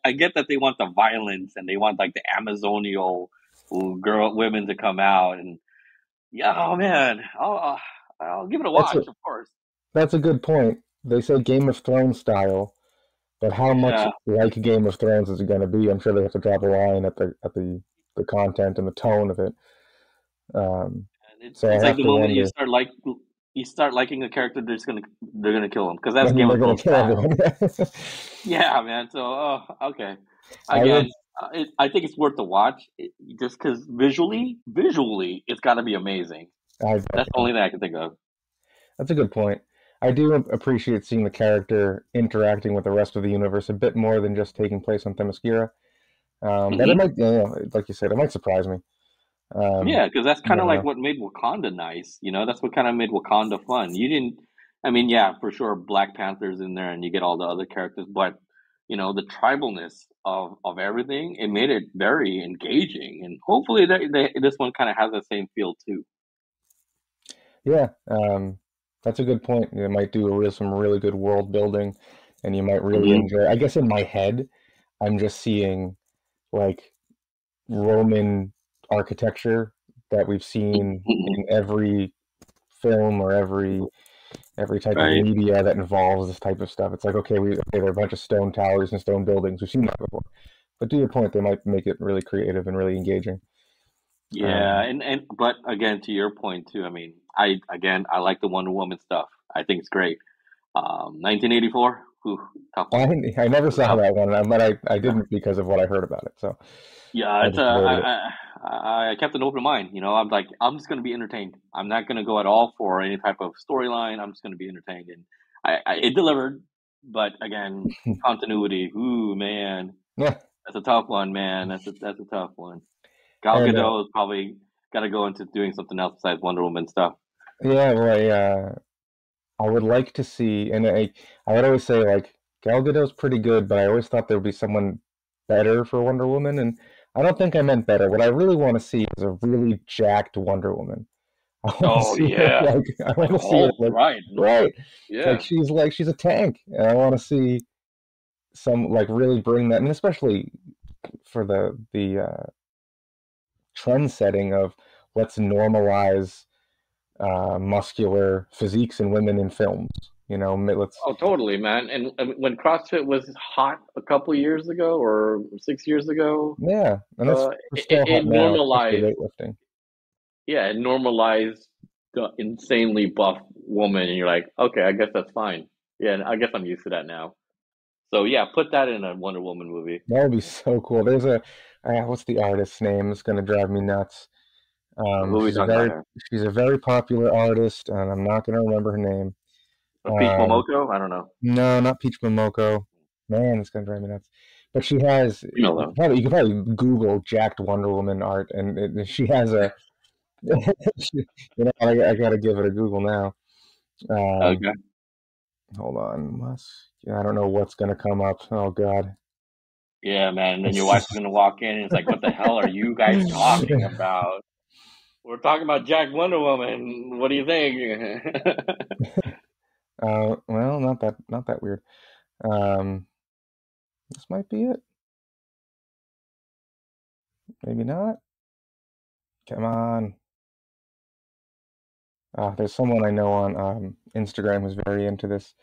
Speaker 2: I get that they want the violence and they want like the Amazonial women to come out, and yeah, oh man, I'll give it a
Speaker 1: that's
Speaker 2: watch,
Speaker 1: a
Speaker 2: of course.
Speaker 1: that's a good point. They say Game of Thrones style, But how much
Speaker 2: Yeah,
Speaker 1: like Game of Thrones is it going to be? I'm sure they have to drop a line at the content and the tone of it. Um,
Speaker 2: and it's
Speaker 1: so
Speaker 2: it's
Speaker 1: I
Speaker 2: like
Speaker 1: have
Speaker 2: the
Speaker 1: to
Speaker 2: moment
Speaker 1: wonder.
Speaker 2: you start liking a character, they're gonna kill him because that's
Speaker 1: And then
Speaker 2: Game
Speaker 1: they're
Speaker 2: of
Speaker 1: going
Speaker 2: Thrones
Speaker 1: to kill
Speaker 2: style.
Speaker 1: everyone.
Speaker 2: Yeah, man. So, oh, okay.
Speaker 1: I would.
Speaker 2: Again, I think it's worth the watch just because visually, it's got to be amazing.
Speaker 1: I
Speaker 2: That's the only thing I can think of.
Speaker 1: That's a good point. I do appreciate seeing the character interacting with the rest of the universe a bit more than just taking place on Themyscira. But it
Speaker 2: Hmm.
Speaker 1: might, like you said, it might surprise me. Um,
Speaker 2: Yeah, because that's
Speaker 1: you
Speaker 2: kind of
Speaker 1: never
Speaker 2: like
Speaker 1: know.
Speaker 2: what made Wakanda nice. That's what kind of made Wakanda fun. You didn't, I mean, yeah, for sure, Black Panther's in there, and you get all the other characters, but the tribalness of everything, it made it very engaging, and hopefully this one kind of has the same feel too.
Speaker 1: Yeah, that's a good point. You might do some really good world building, and you might really
Speaker 2: Hmm.
Speaker 1: enjoy. I guess in my head, I'm just seeing like Roman architecture that we've seen
Speaker 2: Hmm.
Speaker 1: in every film or every type of
Speaker 2: Right.
Speaker 1: media that involves this type of stuff. It's like, okay, there are a bunch of stone towers and stone buildings. We've seen that before. But to your point, they might make it really creative and really engaging.
Speaker 2: Yeah,
Speaker 1: Um,
Speaker 2: and but again, to your point too. I mean, I like the Wonder Woman stuff. I think it's great. 1984. Whew, tough
Speaker 1: I
Speaker 2: one.
Speaker 1: I never saw
Speaker 2: Tough.
Speaker 1: that one, but I
Speaker 2: Yeah,
Speaker 1: didn't because of what I heard about it. So
Speaker 2: yeah.
Speaker 1: I
Speaker 2: It's
Speaker 1: just avoided it.
Speaker 2: I kept an open mind. I'm like, I'm just gonna be entertained. I'm not gonna go at all for any type of storyline. I'm just gonna be entertained, and it delivered. But again, continuity. Ooh, man,
Speaker 1: Yeah,
Speaker 2: that's a tough one, man. That's a tough one. Gal
Speaker 1: and
Speaker 2: Gadot is probably got to go into doing something else besides Wonder Woman stuff.
Speaker 1: yeah, well, I would like to see, and I would always say like Gal Gadot's pretty good, but I always thought there would be someone better for Wonder Woman, and I don't think I meant better. What I really want to see is a really jacked Wonder Woman. I want to
Speaker 2: Oh
Speaker 1: see her
Speaker 2: yeah,
Speaker 1: I
Speaker 2: like
Speaker 1: want to see her
Speaker 2: Hulk, right?
Speaker 1: right,
Speaker 2: Yeah,
Speaker 1: like she's a tank, and I want to see some like really bring that, and especially for the trend setting of let's normalize muscular physiques in women in films. Let's
Speaker 2: oh totally, man. And when CrossFit was hot a couple years ago or 6 years ago,
Speaker 1: yeah, and it's still
Speaker 2: it
Speaker 1: hot now, especially
Speaker 2: normalized.
Speaker 1: weightlifting.
Speaker 2: Yeah, it normalized the insanely buff woman, and you're like, okay, I guess that's fine. Yeah, and I guess I'm used to that now. So yeah, put that in a Wonder Woman movie.
Speaker 1: That would be so cool. There's what's the artist's name? It's gonna drive me nuts.
Speaker 2: Who are we talking about here?
Speaker 1: She's a very popular artist, and I'm not gonna remember her name.
Speaker 2: Peach
Speaker 1: Um,
Speaker 2: Momoko? I don't know.
Speaker 1: no, not Peach Momoko. Man, it's gonna drive me nuts. But she has
Speaker 2: You know though.
Speaker 1: you can probably Google jacked Wonder Woman art, and she has a I gotta give it a Google now. Um,
Speaker 2: Okay.
Speaker 1: hold on, I don't know what's gonna come up. Oh God.
Speaker 2: Yeah, man. And then your wife's gonna walk in and it's like, what the hell are you guys talking about? We're talking about Jack Wonder Woman. What do you think?
Speaker 1: Well, not that weird. Um, this might be it. Maybe not. Come on. There's someone I know on Instagram who's very into this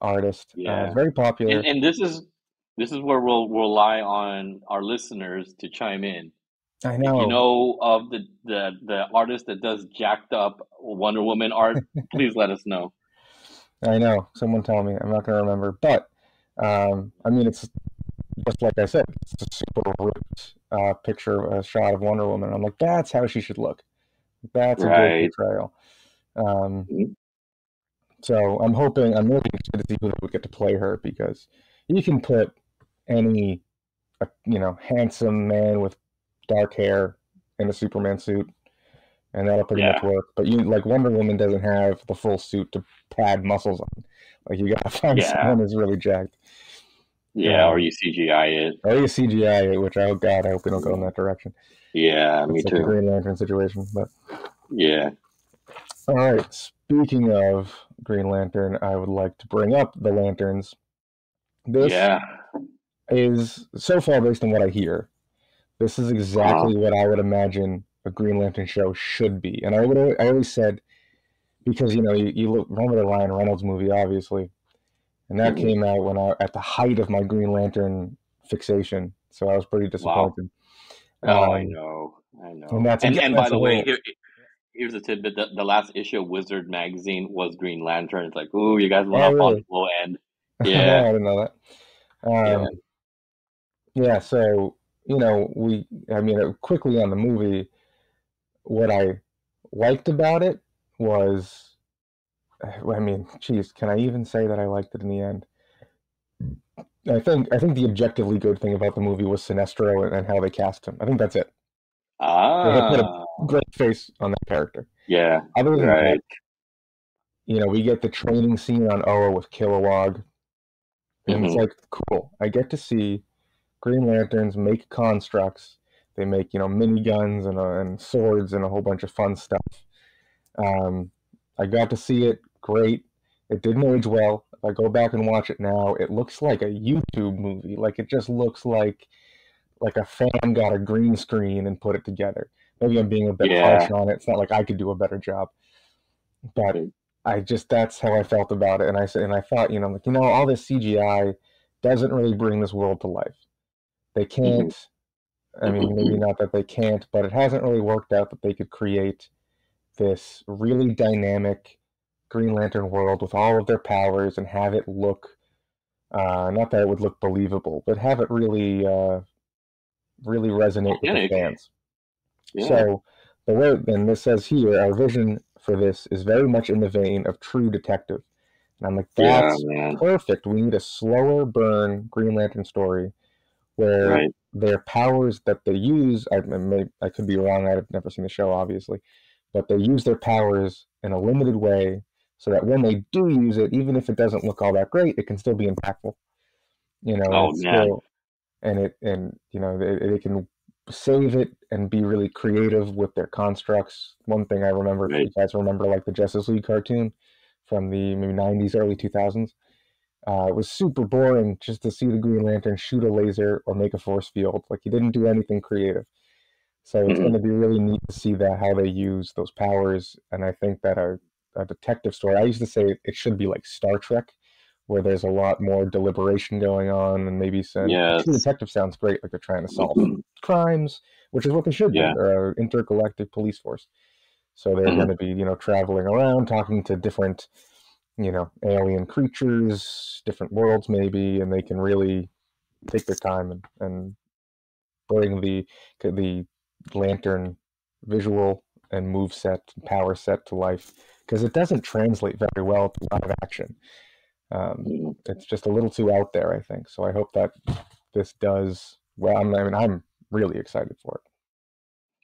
Speaker 1: artist.
Speaker 2: Yeah.
Speaker 1: Very
Speaker 2: And
Speaker 1: popular.
Speaker 2: and this is where we'll rely on our listeners to chime in.
Speaker 1: I
Speaker 2: If you
Speaker 1: know.
Speaker 2: know of the artist that does jacked up Wonder Woman art, please let us know.
Speaker 1: I know. Someone tell me. I'm not gonna remember. But I mean, it's just like I said. It's a super ripped picture, a shot of Wonder Woman. I'm like, that's how she should look. That's a good
Speaker 2: Right.
Speaker 1: portrayal. Um,
Speaker 2: Mhm.
Speaker 1: so I'm really interested to see who would get to play her because you can put any handsome man with dark hair in a Superman suit, and that'll pretty much
Speaker 2: Yeah.
Speaker 1: work. But Wonder Woman doesn't have the full suit to pad muscles on. Like you gotta find
Speaker 2: Yeah.
Speaker 1: someone who's really jacked.
Speaker 2: Yeah. Or
Speaker 1: Um,
Speaker 2: you CGI it.
Speaker 1: or you CGI it, which oh god, I hope we don't go in that direction.
Speaker 2: Yeah, me
Speaker 1: It's like the
Speaker 2: too.
Speaker 1: Green Lantern situation. But
Speaker 2: Yeah.
Speaker 1: all right, speaking of Green Lantern, I would like to bring up the Lanterns. This
Speaker 2: Yeah.
Speaker 1: is so far based on what I hear. This is
Speaker 2: Uh-huh.
Speaker 1: exactly what I would imagine a Green Lantern show should be. And I always said because you look, remember the Ryan Reynolds movie, obviously, and that
Speaker 2: Hmm.
Speaker 1: came out when I at the height of my Green Lantern fixation. So I was pretty
Speaker 2: Wow.
Speaker 1: disappointed.
Speaker 2: Oh, I
Speaker 1: Um,
Speaker 2: know. I
Speaker 1: and
Speaker 2: know.
Speaker 1: that's again,
Speaker 2: And by
Speaker 1: that's a
Speaker 2: the way,
Speaker 1: whole.
Speaker 2: here's a tidbit. The last issue of Wizard magazine was Green Lantern. It's like, ooh, you guys went
Speaker 1: Oh,
Speaker 2: off on the
Speaker 1: really?
Speaker 2: low end.
Speaker 1: No,
Speaker 2: Yeah.
Speaker 1: I didn't know that.
Speaker 2: Yeah.
Speaker 1: Yeah, so I mean, quickly on the movie, what I liked about it was, I mean, geez, can I even say that I liked it in the end? I think the objectively good thing about the movie was Sinestro and how they cast him. I think that's it. They put a
Speaker 2: Ah,
Speaker 1: great face on that character.
Speaker 2: yeah,
Speaker 1: Other than that,
Speaker 2: right.
Speaker 1: we get the training scene on Oa with Kilowog, and it's
Speaker 2: Hmm.
Speaker 1: like, cool. I get to see Green Lanterns make constructs. They make, miniguns and swords and a whole bunch of fun stuff. Um, I got to see it. Great. It didn't age well. If I go back and watch it now, it looks like a YouTube movie. Like it just looks like a fan got a green screen and put it together. Maybe I'm being a bit harsh
Speaker 2: Yeah.
Speaker 1: on it. It's not like I could do a better job, but
Speaker 2: Right.
Speaker 1: that's how I felt about it. And I said, and I thought, like, all this CGI doesn't really bring this world to life. They
Speaker 2: Hmm.
Speaker 1: can't. I mean, maybe not that they can't, but it hasn't really worked out that they could create this really dynamic Green Lantern world with all of their powers and have it look, not that it would look believable, but have it really resonate with the
Speaker 2: Organic.
Speaker 1: fans.
Speaker 2: Yeah.
Speaker 1: So the way, and this says here, our vision for this is very much in the vein of True Detective. And I'm like,
Speaker 2: Yeah,
Speaker 1: that's
Speaker 2: man.
Speaker 1: perfect. We need a slower burn Green Lantern story where
Speaker 2: Right.
Speaker 1: their powers that they use, I could be wrong, I've never seen the show, obviously, but they use their powers in a limited way so that when they do use it, even if it doesn't look all that great, it can still be impactful, and
Speaker 2: Oh
Speaker 1: it's
Speaker 2: man.
Speaker 1: still, and they can save it and be really creative with their constructs. One thing I remember, if
Speaker 2: Right.
Speaker 1: you guys remember, like the Justice League cartoon from the maybe 90s, early 2000s, it was super boring just to see the Green Lantern shoot a laser or make a force field. Like he didn't do anything creative. So it's
Speaker 2: Hmm.
Speaker 1: going to be really neat to see that how they use those powers. And I think that a detective story, I used to say it should be like Star Trek, where there's a lot more deliberation going on, and maybe some True
Speaker 2: Yes.
Speaker 1: Detective sounds great, like they're trying to solve crimes, which is what they should be.
Speaker 2: Yeah.
Speaker 1: They're an intergalactic police force. So they're going
Speaker 2: Hmm.
Speaker 1: to be, traveling around, talking to different, alien creatures, different worlds maybe, and they can really take their time and bring the lantern visual and move set, power set to life because it doesn't translate very well to live action. It's just a little too out there, I think. So I hope that this does well. I'm really excited for it.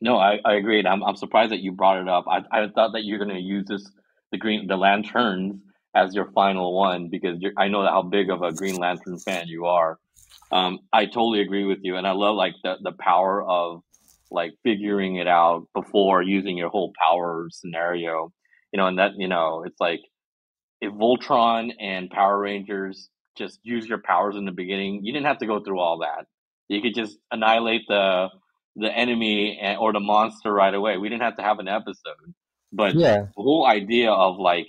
Speaker 2: No, I agree. And I'm surprised that you brought it up. I thought that you're gonna use the lanterns as your final one because I know how big of a Green Lantern fan you are. I totally agree with you, and I love like the power of like figuring it out before using your whole power scenario. And that it's like if Voltron and Power Rangers just use your powers in the beginning, you didn't have to go through all that. You could just annihilate the enemy or the monster right away. We didn't have to have an episode. But
Speaker 1: Yeah,
Speaker 2: the whole idea of like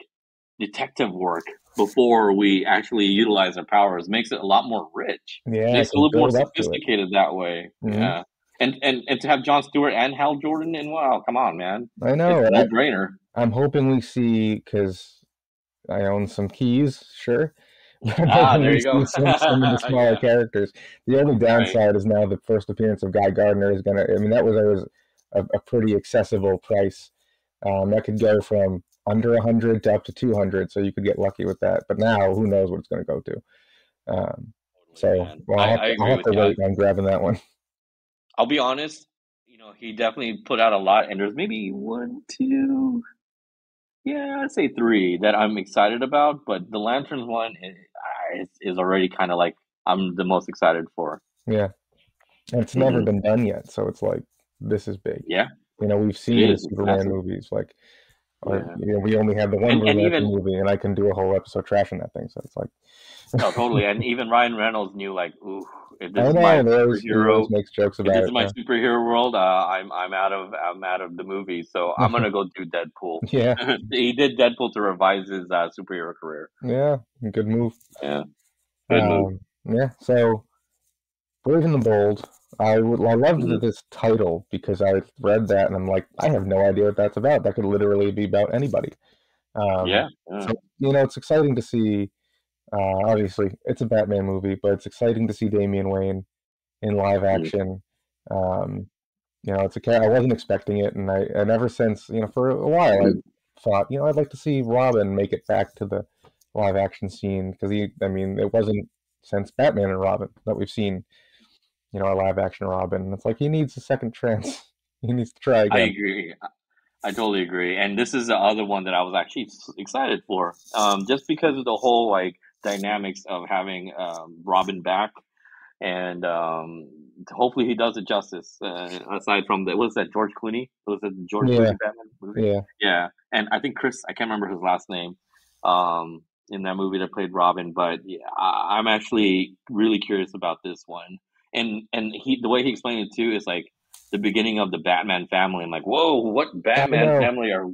Speaker 2: detective work before we actually utilize our powers makes it a lot more rich.
Speaker 1: yeah, I
Speaker 2: Makes it a
Speaker 1: can
Speaker 2: little more
Speaker 1: build up to it.
Speaker 2: sophisticated that way.
Speaker 1: Hmm.
Speaker 2: Yeah. And to have Jon Stewart and Hal Jordan in, wow, come on, man.
Speaker 1: I
Speaker 2: It's
Speaker 1: know,
Speaker 2: a
Speaker 1: and
Speaker 2: no brainer.
Speaker 1: I'm hoping we see because I own some keys, sure. But I'm
Speaker 2: Ah,
Speaker 1: hoping
Speaker 2: there
Speaker 1: we
Speaker 2: you go.
Speaker 1: see some of the smaller
Speaker 2: Yeah,
Speaker 1: characters. The only
Speaker 2: right.
Speaker 1: downside is now the first appearance of Guy Gardner is gonna. I mean, that was always a pretty accessible price. That could go from under 100 to up to 200, so you could get lucky with that. But now, who knows what it's going to go to? Um,
Speaker 2: Totally,
Speaker 1: so,
Speaker 2: man.
Speaker 1: well,
Speaker 2: I
Speaker 1: I'll
Speaker 2: agree
Speaker 1: have
Speaker 2: with
Speaker 1: to
Speaker 2: you.
Speaker 1: wait on grabbing that one.
Speaker 2: I'll be honest, he definitely put out a lot, and there's maybe one, two, yeah, I'd say three that I'm excited about, but the Lanterns one is already kind of like I'm the most excited for.
Speaker 1: Yeah, and it's never
Speaker 2: Hmm.
Speaker 1: been done yet, so it's like this is big.
Speaker 2: Yeah,
Speaker 1: We've
Speaker 2: it
Speaker 1: seen the
Speaker 2: is. It's
Speaker 1: Superman
Speaker 2: massive.
Speaker 1: movies, like, or
Speaker 2: Yeah,
Speaker 1: we only had the one Green
Speaker 2: and
Speaker 1: Lantern
Speaker 2: even
Speaker 1: movie, and I can do a whole episode trashing that thing. So it's like,
Speaker 2: no, totally, and even Ryan Reynolds knew like, ooh, If this
Speaker 1: I
Speaker 2: is
Speaker 1: know,
Speaker 2: my
Speaker 1: and he always
Speaker 2: superhero,
Speaker 1: makes jokes
Speaker 2: if
Speaker 1: about
Speaker 2: this is
Speaker 1: it.
Speaker 2: my
Speaker 1: Yeah,
Speaker 2: superhero world, I'm out of the movie. So I'm gonna go do Deadpool.
Speaker 1: yeah,
Speaker 2: He did Deadpool to revise his superhero career.
Speaker 1: yeah. Good move.
Speaker 2: Yeah, good move.
Speaker 1: Yeah. So Brave and the Bold. I loved
Speaker 2: Mhm.
Speaker 1: this title because I read that and I'm like, I have no idea what that's about. That could literally be about anybody. Um,
Speaker 2: Yeah, yeah.
Speaker 1: so it's exciting to see. Obviously, it's a Batman movie, but it's exciting to see Damian Wayne in live
Speaker 2: Mm.
Speaker 1: action. Um, it's a cat. I wasn't expecting it, and ever since, for a while, I thought, I'd like to see Robin make it back to the live action scene because it wasn't since Batman and Robin that we've seen, a live action Robin. And it's like he needs a second chance. He needs to try
Speaker 2: I
Speaker 1: again.
Speaker 2: agree. I totally agree. And this is the other one that I was actually excited for, just because of the whole like dynamics of having Robin back, and hopefully he does it justice. Aside from the was that George Clooney? Was it the George
Speaker 1: Yeah,
Speaker 2: Clooney Batman movie?
Speaker 1: yeah.
Speaker 2: Yeah, and I think Chris, I can't remember his last name, in that movie that played Robin. But yeah, I'm actually really curious about this one. And the way he explained it too is like the beginning of the Batman family. I'm like, whoa, what
Speaker 1: I
Speaker 2: Batman
Speaker 1: know.
Speaker 2: family are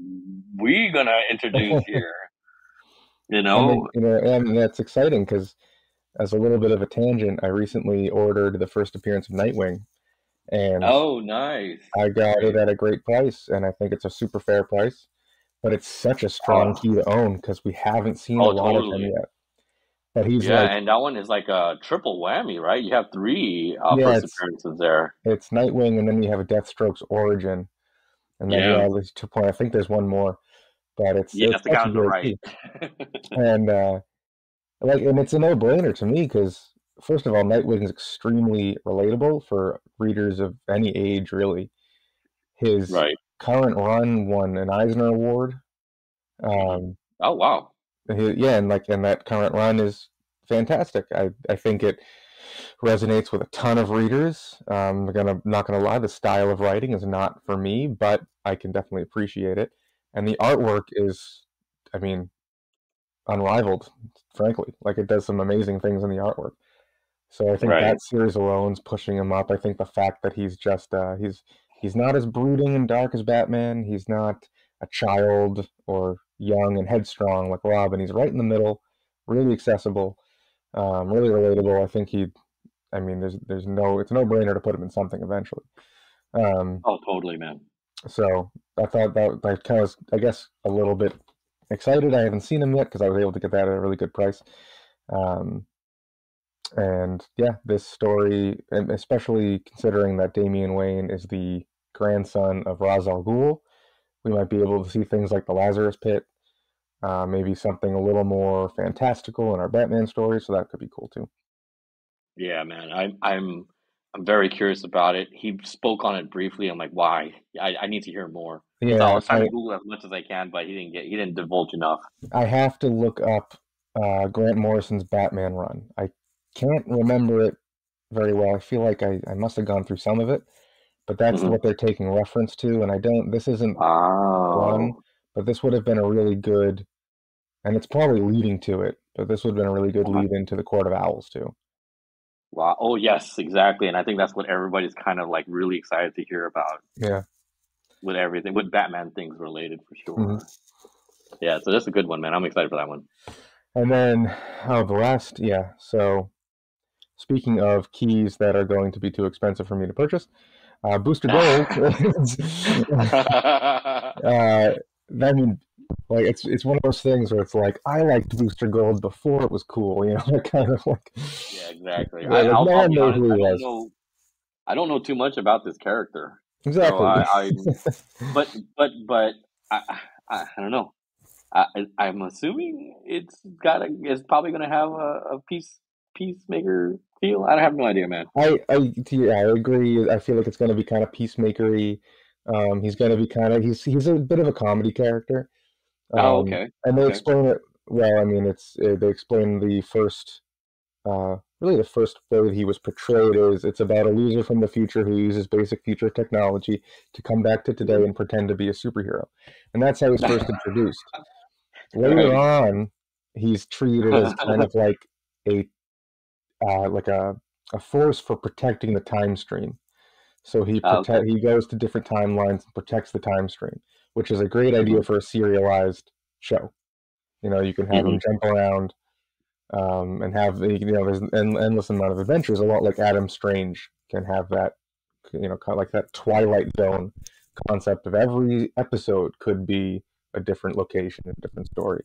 Speaker 2: we gonna introduce here? You
Speaker 1: And
Speaker 2: know?
Speaker 1: then, and that's exciting because, as a little bit of a tangent, I recently ordered the first appearance of Nightwing, and
Speaker 2: Oh, nice.
Speaker 1: I got it
Speaker 2: Great.
Speaker 1: at a great price, and I think it's a super fair price. But it's such a strong
Speaker 2: Oh,
Speaker 1: key to own because we haven't seen a
Speaker 2: oh,
Speaker 1: lot of him
Speaker 2: totally.
Speaker 1: yet. But he's
Speaker 2: Yeah,
Speaker 1: like,
Speaker 2: and that one is like a triple whammy, right? You have three
Speaker 1: yeah,
Speaker 2: first
Speaker 1: it's
Speaker 2: appearances there.
Speaker 1: it's Nightwing, and then you have a Deathstroke's origin, and then
Speaker 2: Yeah.
Speaker 1: yeah, there's 2 point. I think there's one more, but
Speaker 2: Yeah,
Speaker 1: it's
Speaker 2: that's the
Speaker 1: such
Speaker 2: guy
Speaker 1: a
Speaker 2: on the
Speaker 1: great
Speaker 2: right.
Speaker 1: key, and and it's a no-brainer to me because first of all, Nightwing is extremely relatable for readers of any age, really. His
Speaker 2: Right.
Speaker 1: current run won an Eisner Award.
Speaker 2: Hmm.
Speaker 1: Um,
Speaker 2: Oh, wow.
Speaker 1: yeah, and that current run is fantastic. I think it resonates with a ton of readers. Not gonna lie, the style of writing is not for me, but I can definitely appreciate it. And the artwork is, I mean, unrivaled, frankly. Like it does some amazing things in the artwork. So I think
Speaker 2: Right.
Speaker 1: that series alone's pushing him up. I think the fact that he's just he's not as brooding and dark as Batman. He's not a child or young and headstrong like Robin. He's right in the middle, really accessible, really relatable. I think there's no it's no brainer to put him in something eventually. Um,
Speaker 2: Oh, totally, man.
Speaker 1: so I thought that kind of I guess a little bit excited. I haven't seen him yet because I was able to get that at a really good price. Um, And yeah, this story, and especially considering that Damian Wayne is the grandson of Ra's al Ghul, we might be able to see things like the Lazarus Pit, maybe something a little more fantastical in our Batman story. So that could be cool too.
Speaker 2: Yeah, man. I'm very curious about it. He spoke on it briefly. I'm like, why? I need to hear more. So I
Speaker 1: Yeah,
Speaker 2: was trying to Google as much as I can, but he didn't divulge enough.
Speaker 1: I have to look up Grant Morrison's Batman run. I can't remember it very well. I feel like I must have gone through some of it, but that's
Speaker 2: Hmm.
Speaker 1: what they're taking reference to. And I don't, this isn't one,
Speaker 2: Oh,
Speaker 1: but this would have been a really good. And it's probably leading to it, but this would have been a really good
Speaker 2: uh-huh.
Speaker 1: lead into the Court of Owls too.
Speaker 2: Wow. Oh, yes, exactly. And I think that's what everybody's kind of like really excited to hear about
Speaker 1: Yeah.
Speaker 2: with everything, with Batman things related for
Speaker 1: Hmm.
Speaker 2: sure. Yeah, so that's a good one, man. I'm excited for that one.
Speaker 1: And then, the last, yeah. So speaking of keys that are going to be too expensive for me to purchase, Booster Gold. uh, I mean, like it's one of those things where it's like I liked Booster Gold before it was cool, kind of like,
Speaker 2: Yeah, exactly.
Speaker 1: like no
Speaker 2: I'll
Speaker 1: one
Speaker 2: be
Speaker 1: knew
Speaker 2: honest.
Speaker 1: who he was.
Speaker 2: I don't know too much about this character, so
Speaker 1: Exactly.
Speaker 2: but but I don't know. I'm assuming it's probably gonna have a peacemaker feel. I have no idea, man.
Speaker 1: Yeah, I agree. I feel like it's going to be kind of peacemakery. He's going to be he's a bit of a comedy character.
Speaker 2: Oh, okay,
Speaker 1: And they
Speaker 2: okay.
Speaker 1: explain it well. I mean, they explain really the first way that he was portrayed is it's about a loser from the future who uses basic future technology to come back to today
Speaker 2: Mhm.
Speaker 1: and pretend to be a superhero, and that's how he's first introduced. Later
Speaker 2: Right.
Speaker 1: on, he's treated as kind of like a like a force for protecting the time stream. So
Speaker 2: Okay.
Speaker 1: he goes to different timelines and protects the time stream, which is a great idea
Speaker 2: Hmm.
Speaker 1: for a serialized show. You know, you can have
Speaker 2: Hmm.
Speaker 1: him jump around and have there's an endless amount of adventures. A lot like Adam Strange can have that, kind of like that Twilight Zone concept of every episode could be a different location, a different story.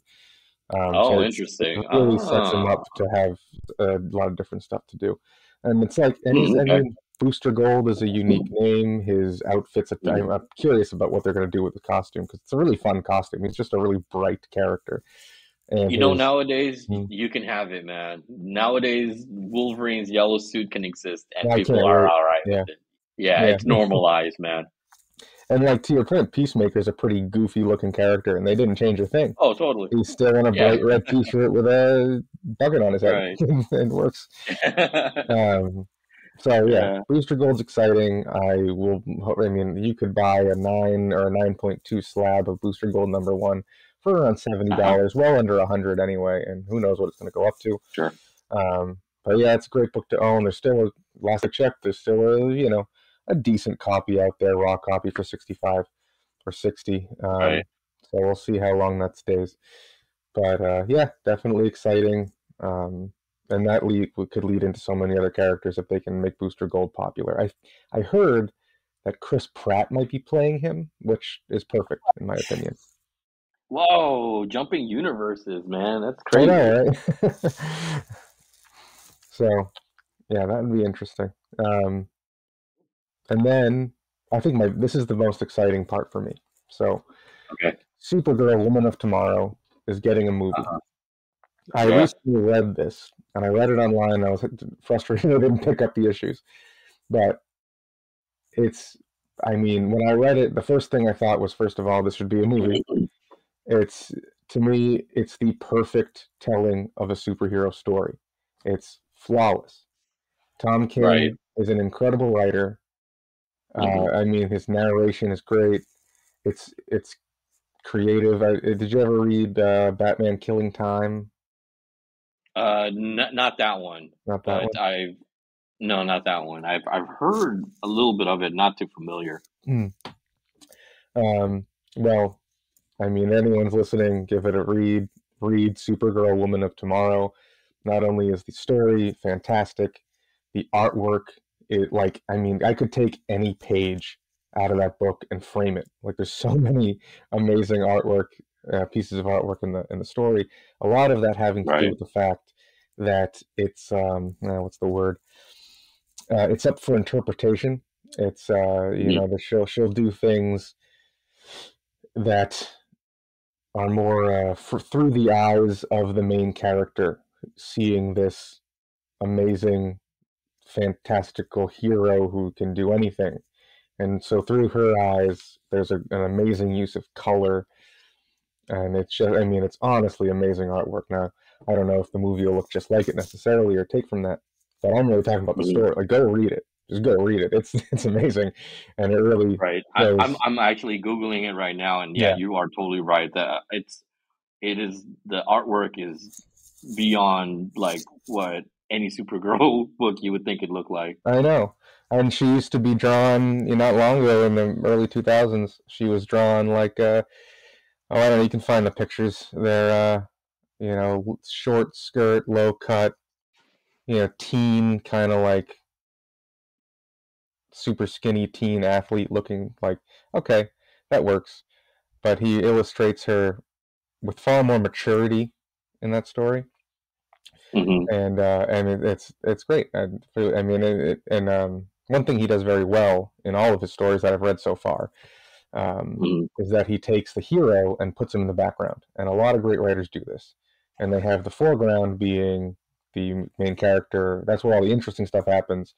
Speaker 1: So
Speaker 2: Oh,
Speaker 1: it
Speaker 2: interesting.
Speaker 1: really sets him
Speaker 2: Ah.
Speaker 1: up to have a lot of different stuff to do. And it's like, I
Speaker 2: Okay.
Speaker 1: mean, Booster Gold is a unique name. His outfits,
Speaker 2: Mhm.
Speaker 1: I'm curious about what they're going to do with the costume because it's a really fun costume. He's just a really bright character. And
Speaker 2: You know,
Speaker 1: his,
Speaker 2: nowadays
Speaker 1: mm,
Speaker 2: you can have it, man. Nowadays, Wolverine's yellow suit can exist, and
Speaker 1: I
Speaker 2: people
Speaker 1: can't
Speaker 2: are
Speaker 1: wait.
Speaker 2: all right with
Speaker 1: Yeah.
Speaker 2: it. Yeah,
Speaker 1: Yeah.
Speaker 2: it's normalized, man.
Speaker 1: And like to your point, Peacemaker's a pretty goofy looking character and they didn't change a thing.
Speaker 2: Oh, totally.
Speaker 1: He's still in a
Speaker 2: Yeah,
Speaker 1: bright red t shirt with a bucket on his head.
Speaker 2: right.
Speaker 1: It works. Um, So yeah,
Speaker 2: Yeah.
Speaker 1: Booster Gold's exciting. I mean, you could buy a 9 or a 9.2 slab of Booster Gold #1 for around seventy
Speaker 2: Uh-huh.
Speaker 1: dollars, well under 100 anyway, and who knows what it's going to go up to.
Speaker 2: Sure.
Speaker 1: But yeah, it's a great book to own. There's still last I checked, there's still a decent copy out there, raw copy for 65 or 60.
Speaker 2: Right.
Speaker 1: So we'll see how long that stays. But yeah, definitely exciting. Um, and that could lead into so many other characters if they can make Booster Gold popular. I heard that Chris Pratt might be playing him, which is perfect in my opinion.
Speaker 2: Whoa, jumping universes, man. That's
Speaker 1: I
Speaker 2: crazy.
Speaker 1: know, right? So yeah, that would be interesting. Um, and then I think my this is the most exciting part for me. So
Speaker 2: Okay.
Speaker 1: Supergirl, Woman of Tomorrow, is getting a movie.
Speaker 2: Uh-huh.
Speaker 1: I
Speaker 2: Yeah.
Speaker 1: recently read this, and I read it online. And I was frustrated I didn't pick up the issues, but it's. I mean, when I read it, the first thing I thought was, first of all, this should be a movie. It's to me, it's the perfect telling of a superhero story. It's flawless. Tom
Speaker 2: Right.
Speaker 1: King is an incredible writer.
Speaker 2: Hmm.
Speaker 1: I mean, his narration is great. It's creative. Did you ever read Batman Killing Time?
Speaker 2: Not that one,
Speaker 1: Not that
Speaker 2: but
Speaker 1: one.
Speaker 2: no, not that one. I've heard a little bit of it, not too familiar.
Speaker 1: Hmm. Um, well, I mean, anyone's listening, give it a read. Read Supergirl, Woman of Tomorrow. Not only is the story fantastic, the artwork, I mean, I could take any page out of that book and frame it. Like, there's so many amazing pieces of artwork in the story. A lot of that having to do
Speaker 2: Right.
Speaker 1: with the fact that it's what's the word? It's up for interpretation. It's
Speaker 2: Hmm.
Speaker 1: that she'll do things that are more through the eyes of the main character, seeing this amazing, fantastical hero who can do anything. And so through her eyes, there's an amazing use of color, and it's just, I mean, it's honestly amazing artwork. Now, I don't know if the movie will look just like it necessarily or take from that, but I'm really talking about the
Speaker 2: Hmm.
Speaker 1: story. Like, go read it. Just go read it. It's amazing, and it really
Speaker 2: Right.
Speaker 1: shows.
Speaker 2: I'm actually Googling it right now, and yeah,
Speaker 1: Yeah,
Speaker 2: you are totally right. That it is the artwork is beyond like what any Supergirl book you would think it looked like.
Speaker 1: I know. And she used to be drawn, not long ago in the early 2000s. She was drawn like, oh, I don't know, you can find the pictures. They're, short skirt, low cut, teen, kind of like super skinny teen athlete looking like, okay, that works. But he illustrates her with far more maturity in that story.
Speaker 2: Hmm.
Speaker 1: And it's great. I mean, and one thing he does very well in all of his stories that I've read so far
Speaker 2: Hmm.
Speaker 1: is that he takes the hero and puts him in the background. And a lot of great writers do this. And they have the foreground being the main character. That's where all the interesting stuff happens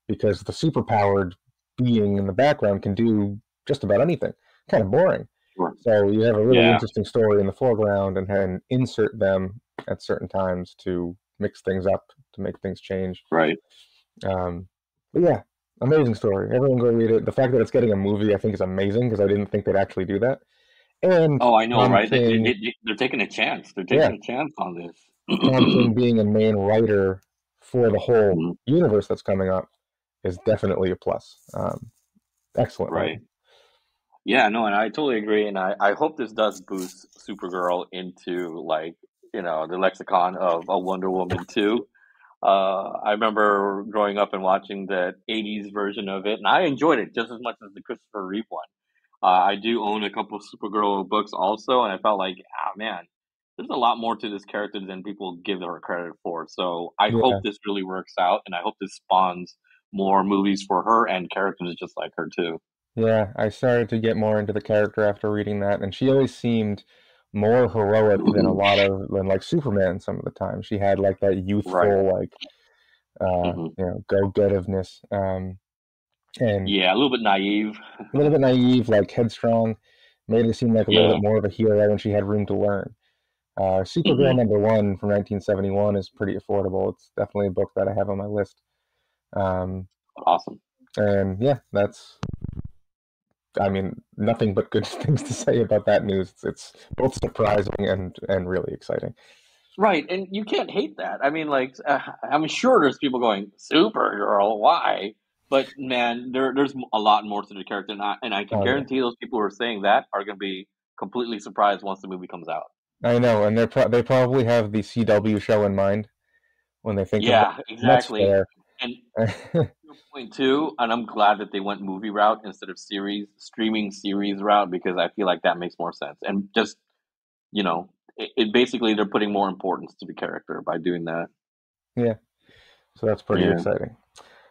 Speaker 1: because the superpowered being in the background can do just about anything. Kind of boring.
Speaker 2: Sure.
Speaker 1: So you have a really
Speaker 2: Yeah.
Speaker 1: interesting story in the foreground and insert them at certain times to mix things up, to make things change.
Speaker 2: Right.
Speaker 1: But yeah, amazing story. Everyone go read it. The fact that it's getting a movie, I think, is amazing because I didn't think they'd actually do that. And
Speaker 2: Oh, I know,
Speaker 1: Tom
Speaker 2: right?
Speaker 1: King,
Speaker 2: They're taking a chance. They're taking
Speaker 1: yeah,
Speaker 2: a chance on this.
Speaker 1: Tom King being a main writer for the whole
Speaker 2: Mhm.
Speaker 1: universe that's coming up is definitely a plus. Excellent
Speaker 2: Right.
Speaker 1: writing.
Speaker 2: Yeah, no, and I totally agree. And I hope this does boost Supergirl into like, the lexicon of a Wonder Woman too. I remember growing up and watching the 80s version of it, and I enjoyed it just as much as the Christopher Reeve one. I do own a couple Supergirl books also, and I felt like, ah, man, there's a lot more to this character than people give her credit for. So I hope
Speaker 1: Yeah,
Speaker 2: this really works out, and I hope this spawns more movies for her and characters just like her too.
Speaker 1: yeah. I started to get more into the character after reading that, and she always seemed more heroic than like Superman some of the time. She had like that
Speaker 2: Right.
Speaker 1: youthful like
Speaker 2: Hmm.
Speaker 1: go-getiveness, and
Speaker 2: Yeah, a little bit naive.
Speaker 1: a little bit naive, like headstrong, made her seem like a little
Speaker 2: Yeah.
Speaker 1: bit more of a hero when she had room to learn. Supergirl
Speaker 2: Hmm.
Speaker 1: #1 from 1971 is pretty affordable. It's definitely a book that I have on my list. Um,
Speaker 2: Awesome.
Speaker 1: and yeah, I mean, nothing but good things to say about that news. It's both surprising and really exciting.
Speaker 2: Right, and you can't hate that. I mean, like, I'm sure there's people going, Supergirl, why? But man, there's a lot more to the character, and I can
Speaker 1: Oh yeah,
Speaker 2: guarantee those people who are saying that are going to be completely surprised once the movie comes out.
Speaker 1: I know, and they probably have the CW show in mind when they think of that.
Speaker 2: Yeah,
Speaker 1: And that's
Speaker 2: exactly.
Speaker 1: fair.
Speaker 2: And your point too, and I'm glad that they went movie route instead of streaming series route because I feel like that makes more sense. And just, it basically they're putting more importance to the character by doing that.
Speaker 1: Yeah, so that's pretty
Speaker 2: Yeah.
Speaker 1: exciting.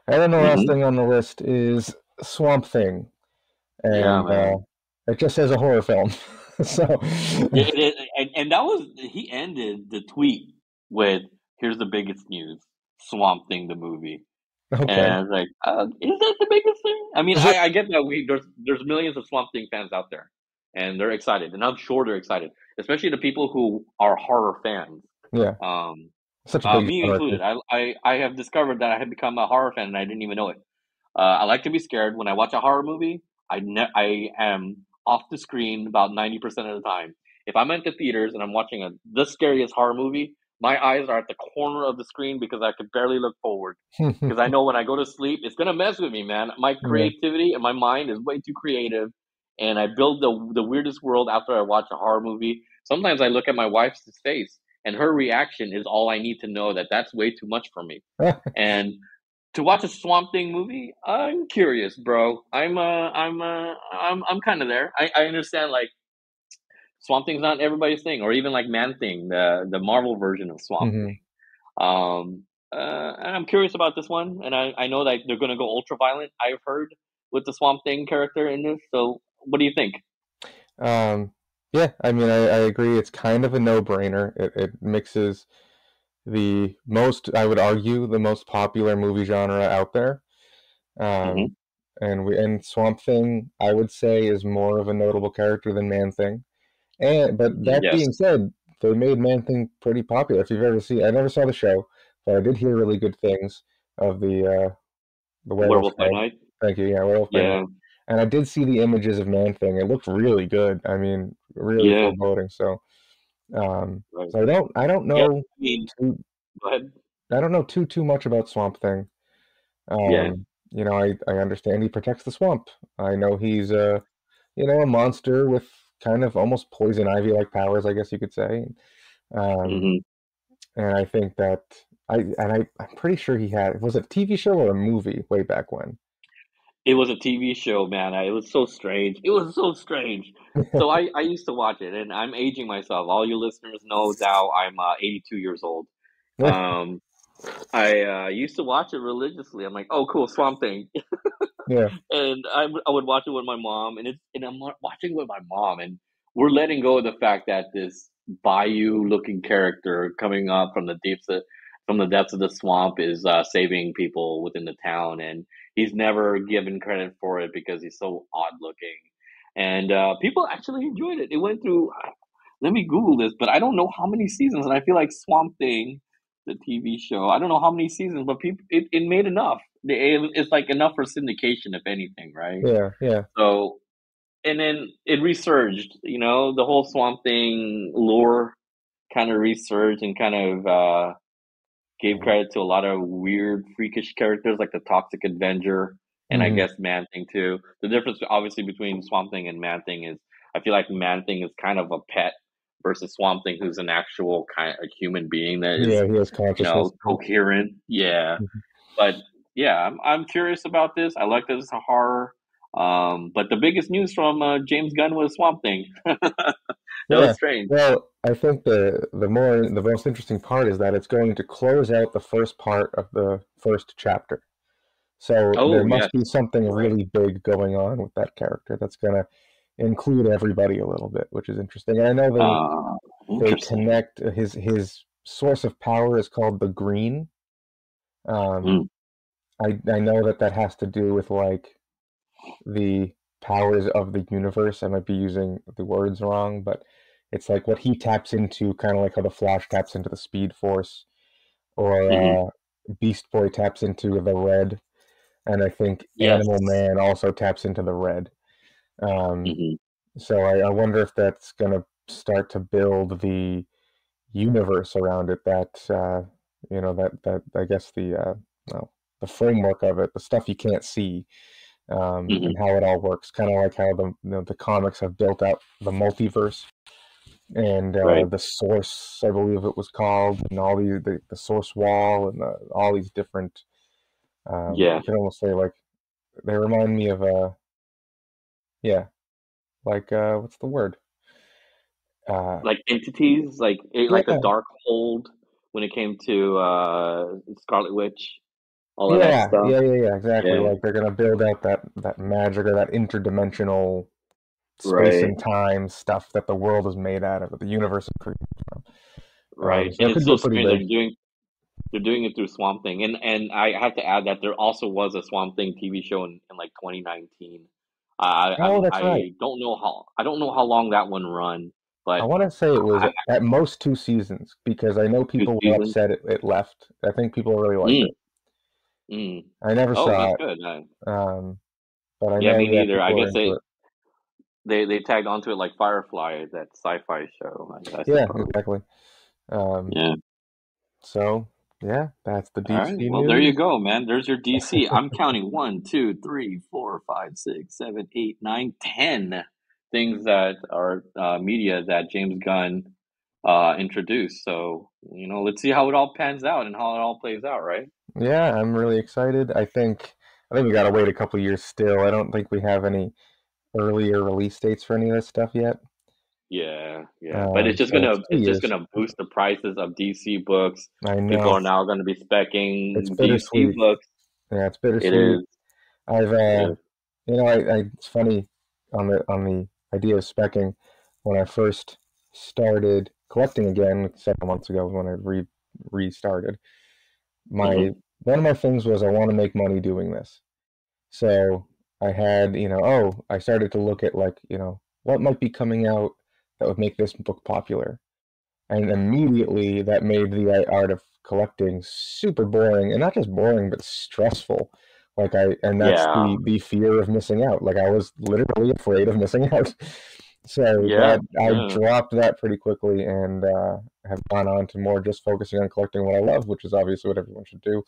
Speaker 1: And then the last
Speaker 2: Hmm.
Speaker 1: thing on the list is Swamp Thing,
Speaker 2: Yeah,
Speaker 1: and
Speaker 2: man.
Speaker 1: it just says a horror film. So,
Speaker 2: And that was he ended the tweet with "Here's the biggest news: Swamp Thing the movie." And
Speaker 1: okay.
Speaker 2: I was like, "Is that the biggest thing?" I mean,
Speaker 1: Is it?
Speaker 2: I get that there's millions of Swamp Thing fans out there, and they're excited, and I'm sure they're excited, especially the people who are horror fans.
Speaker 1: Yeah,
Speaker 2: Um,
Speaker 1: such a big
Speaker 2: Me
Speaker 1: genre
Speaker 2: included.
Speaker 1: too.
Speaker 2: I have discovered that I have become a horror fan, and I didn't even know it. I like to be scared. When I watch a horror movie, I am off the screen about 90% of the time. If I'm at the theaters and I'm watching the scariest horror movie, my eyes are at the corner of the screen because I can barely look forward. Because I know when I go to sleep, it's gonna mess with me, man. My
Speaker 1: Yeah,
Speaker 2: creativity and my mind is way too creative, and I build the weirdest world after I watch a horror movie. Sometimes I look at my wife's face, and her reaction is all I need to know that that's way too much for me. And to watch a Swamp Thing movie, I'm curious, bro. I'm kind of there. I understand like Swamp Thing's not everybody's thing, or even like Man Thing, the Marvel version of Swamp
Speaker 1: hmm
Speaker 2: Thing. And I'm curious about this one, and I know that they're gonna go ultra violent. I've heard with the Swamp Thing character in this. So, what do you think?
Speaker 1: um, yeah. I mean, I agree. It's kind of a no-brainer. It mixes the most, I would argue, the most popular movie genre out there.
Speaker 2: Hmm.
Speaker 1: Um, and Swamp Thing, I would say, is more of a notable character than Man Thing. And but that
Speaker 2: Yes.
Speaker 1: being said, they made Man Thing pretty popular. If you've ever seen, I never saw the show, but I did hear really good things of the Werewolf
Speaker 2: Werewolf by
Speaker 1: show.
Speaker 2: Night.
Speaker 1: Thank you. Yeah, Werewolf by Night.
Speaker 2: Yeah.
Speaker 1: And I did see the images of Man Thing. It looked really good. I mean, really
Speaker 2: Yeah.
Speaker 1: foreboding.
Speaker 2: Right.
Speaker 1: So I don't
Speaker 2: Yeah.
Speaker 1: know
Speaker 2: I mean,
Speaker 1: too
Speaker 2: go ahead.
Speaker 1: I don't know too much about Swamp Thing.
Speaker 2: Yeah.
Speaker 1: I understand he protects the swamp. I know he's a monster with kind of almost poison ivy like powers, I guess you could say. Um,
Speaker 2: Hmm.
Speaker 1: and I think that I'm pretty sure he had was it a TV show or a movie way back when.
Speaker 2: It was a TV show, man. It was so strange. It was so strange. So I used to watch it, and I'm aging myself. All you listeners know now I'm 82 years old. Um, I used to watch it religiously. I'm like, oh, cool, Swamp Thing,
Speaker 1: Yeah.
Speaker 2: and I would watch it with my mom, and I'm watching it with my mom, and we're letting go of the fact that this bayou-looking character coming up from the depths of the swamp is saving people within the town, and he's never given credit for it because he's so odd-looking, and people actually enjoyed it. It went through. Let me Google this, but I don't know how many seasons, and I feel like Swamp Thing, the TV show, I don't know how many seasons, but it made enough. It's like enough for syndication, if anything, right?
Speaker 1: Yeah, yeah.
Speaker 2: So, and then it resurged. The whole Swamp Thing lore kind of resurged and kind of gave credit to a lot of weird, freakish characters like the Toxic Avenger and I
Speaker 1: Hmm.
Speaker 2: guess Man Thing too. The difference, obviously, between Swamp Thing and Man Thing is I feel like Man Thing is kind of a pet versus Swamp Thing, who's an actual kind of human being that is,
Speaker 1: Yeah, he has consciousness.
Speaker 2: coherent. Yeah,
Speaker 1: Mhm.
Speaker 2: but yeah, I'm curious about this. I like this horror. But the biggest news from James Gunn was Swamp Thing. That was
Speaker 1: Yeah.
Speaker 2: strange.
Speaker 1: Well, I think the most interesting part is that it's going to close out the first part of the first chapter. So there
Speaker 2: Oh
Speaker 1: must
Speaker 2: yes,
Speaker 1: be something
Speaker 2: right.
Speaker 1: really big going on with that character that's going to include everybody a little bit, which is interesting. And I know
Speaker 2: Uh,
Speaker 1: they
Speaker 2: Interesting.
Speaker 1: connect his source of power is called the green. Um,
Speaker 2: Mm,
Speaker 1: I know that that has to do with like the powers of the universe. I might be using the words wrong, but it's like what he taps into, kind of like how the Flash taps into the Speed Force, or
Speaker 2: hmm.
Speaker 1: Beast Boy taps into the red, and I think
Speaker 2: Yes.
Speaker 1: Animal Man also taps into the red. Um,
Speaker 2: Hmm.
Speaker 1: so I wonder if that's gonna start to build the universe around it. That that I guess well, the framework of it, the stuff you can't see, and
Speaker 2: Hmm.
Speaker 1: how it all works. Kind of like how the comics have built out the multiverse and
Speaker 2: Right.
Speaker 1: the source, I believe it was called, and all the source wall and all these different.
Speaker 2: Yeah.
Speaker 1: You can almost say like they remind me of yeah, like what's the word? Uh,
Speaker 2: Like entities, like the
Speaker 1: yeah,
Speaker 2: Dark Hold when it came to Scarlet Witch, all of that
Speaker 1: yeah,
Speaker 2: stuff.
Speaker 1: yeah, exactly.
Speaker 2: Yeah.
Speaker 1: Like they're gonna build out that magic or that interdimensional space
Speaker 2: Right.
Speaker 1: and time stuff that the world is made out of, that the universe is created from.
Speaker 2: Right.
Speaker 1: So
Speaker 2: And
Speaker 1: it
Speaker 2: it's
Speaker 1: could
Speaker 2: so
Speaker 1: get pretty
Speaker 2: strange
Speaker 1: big.
Speaker 2: they're doing it through Swamp Thing. And I have to add that there also was a Swamp Thing TV show in like 2019.
Speaker 1: Oh, that's right.
Speaker 2: I don't know how long that one run,
Speaker 1: I
Speaker 2: but
Speaker 1: want to say it was
Speaker 2: I,
Speaker 1: at most 2 seasons because I know
Speaker 2: two
Speaker 1: people were
Speaker 2: seasons.
Speaker 1: upset it left. I think people really liked
Speaker 2: Mm,
Speaker 1: it.
Speaker 2: mm.
Speaker 1: I never
Speaker 2: Oh, that's
Speaker 1: saw it,
Speaker 2: good.
Speaker 1: but I
Speaker 2: Yeah,
Speaker 1: know
Speaker 2: me
Speaker 1: that
Speaker 2: neither. I
Speaker 1: people were
Speaker 2: guess
Speaker 1: into it.
Speaker 2: they tagged onto it like Firefly, that sci-fi show, I
Speaker 1: Yeah,
Speaker 2: suppose.
Speaker 1: exactly. Um,
Speaker 2: Yeah.
Speaker 1: so yeah, that's the
Speaker 2: All right.
Speaker 1: DC
Speaker 2: Well, there you
Speaker 1: news.
Speaker 2: go, man. There's your DC. I'm counting 10 things that are media that James Gunn introduced. So, let's see how it all pans out and how it all plays out, right?
Speaker 1: Yeah, I'm really excited. I think we gotta wait a couple years still. I don't think we have any earlier release dates for any of this stuff yet.
Speaker 2: Yeah, yeah. But
Speaker 1: So it's two
Speaker 2: it's just
Speaker 1: years.
Speaker 2: gonna boost the prices of DC books.
Speaker 1: I
Speaker 2: People
Speaker 1: know
Speaker 2: are now gonna be
Speaker 1: it's
Speaker 2: specking DC
Speaker 1: bittersweet.
Speaker 2: books.
Speaker 1: Yeah, it's
Speaker 2: It
Speaker 1: bittersweet.
Speaker 2: is.
Speaker 1: I've
Speaker 2: It is.
Speaker 1: it's funny on the idea of specking. When I first started collecting again several months ago, when I restarted, my
Speaker 2: Hmm.
Speaker 1: one of my things was I want to make money doing this. So I had, I started to look at like, what might be coming out that would make this book popular. And immediately that made the art of collecting super boring, and not just boring, but stressful. And that's
Speaker 2: Yeah.
Speaker 1: the fear of missing out. Like I was literally afraid of missing out. So
Speaker 2: Yeah.
Speaker 1: that I
Speaker 2: Yeah.
Speaker 1: dropped that pretty quickly and have gone on to more just focusing on collecting what I love, which is obviously what everyone should do.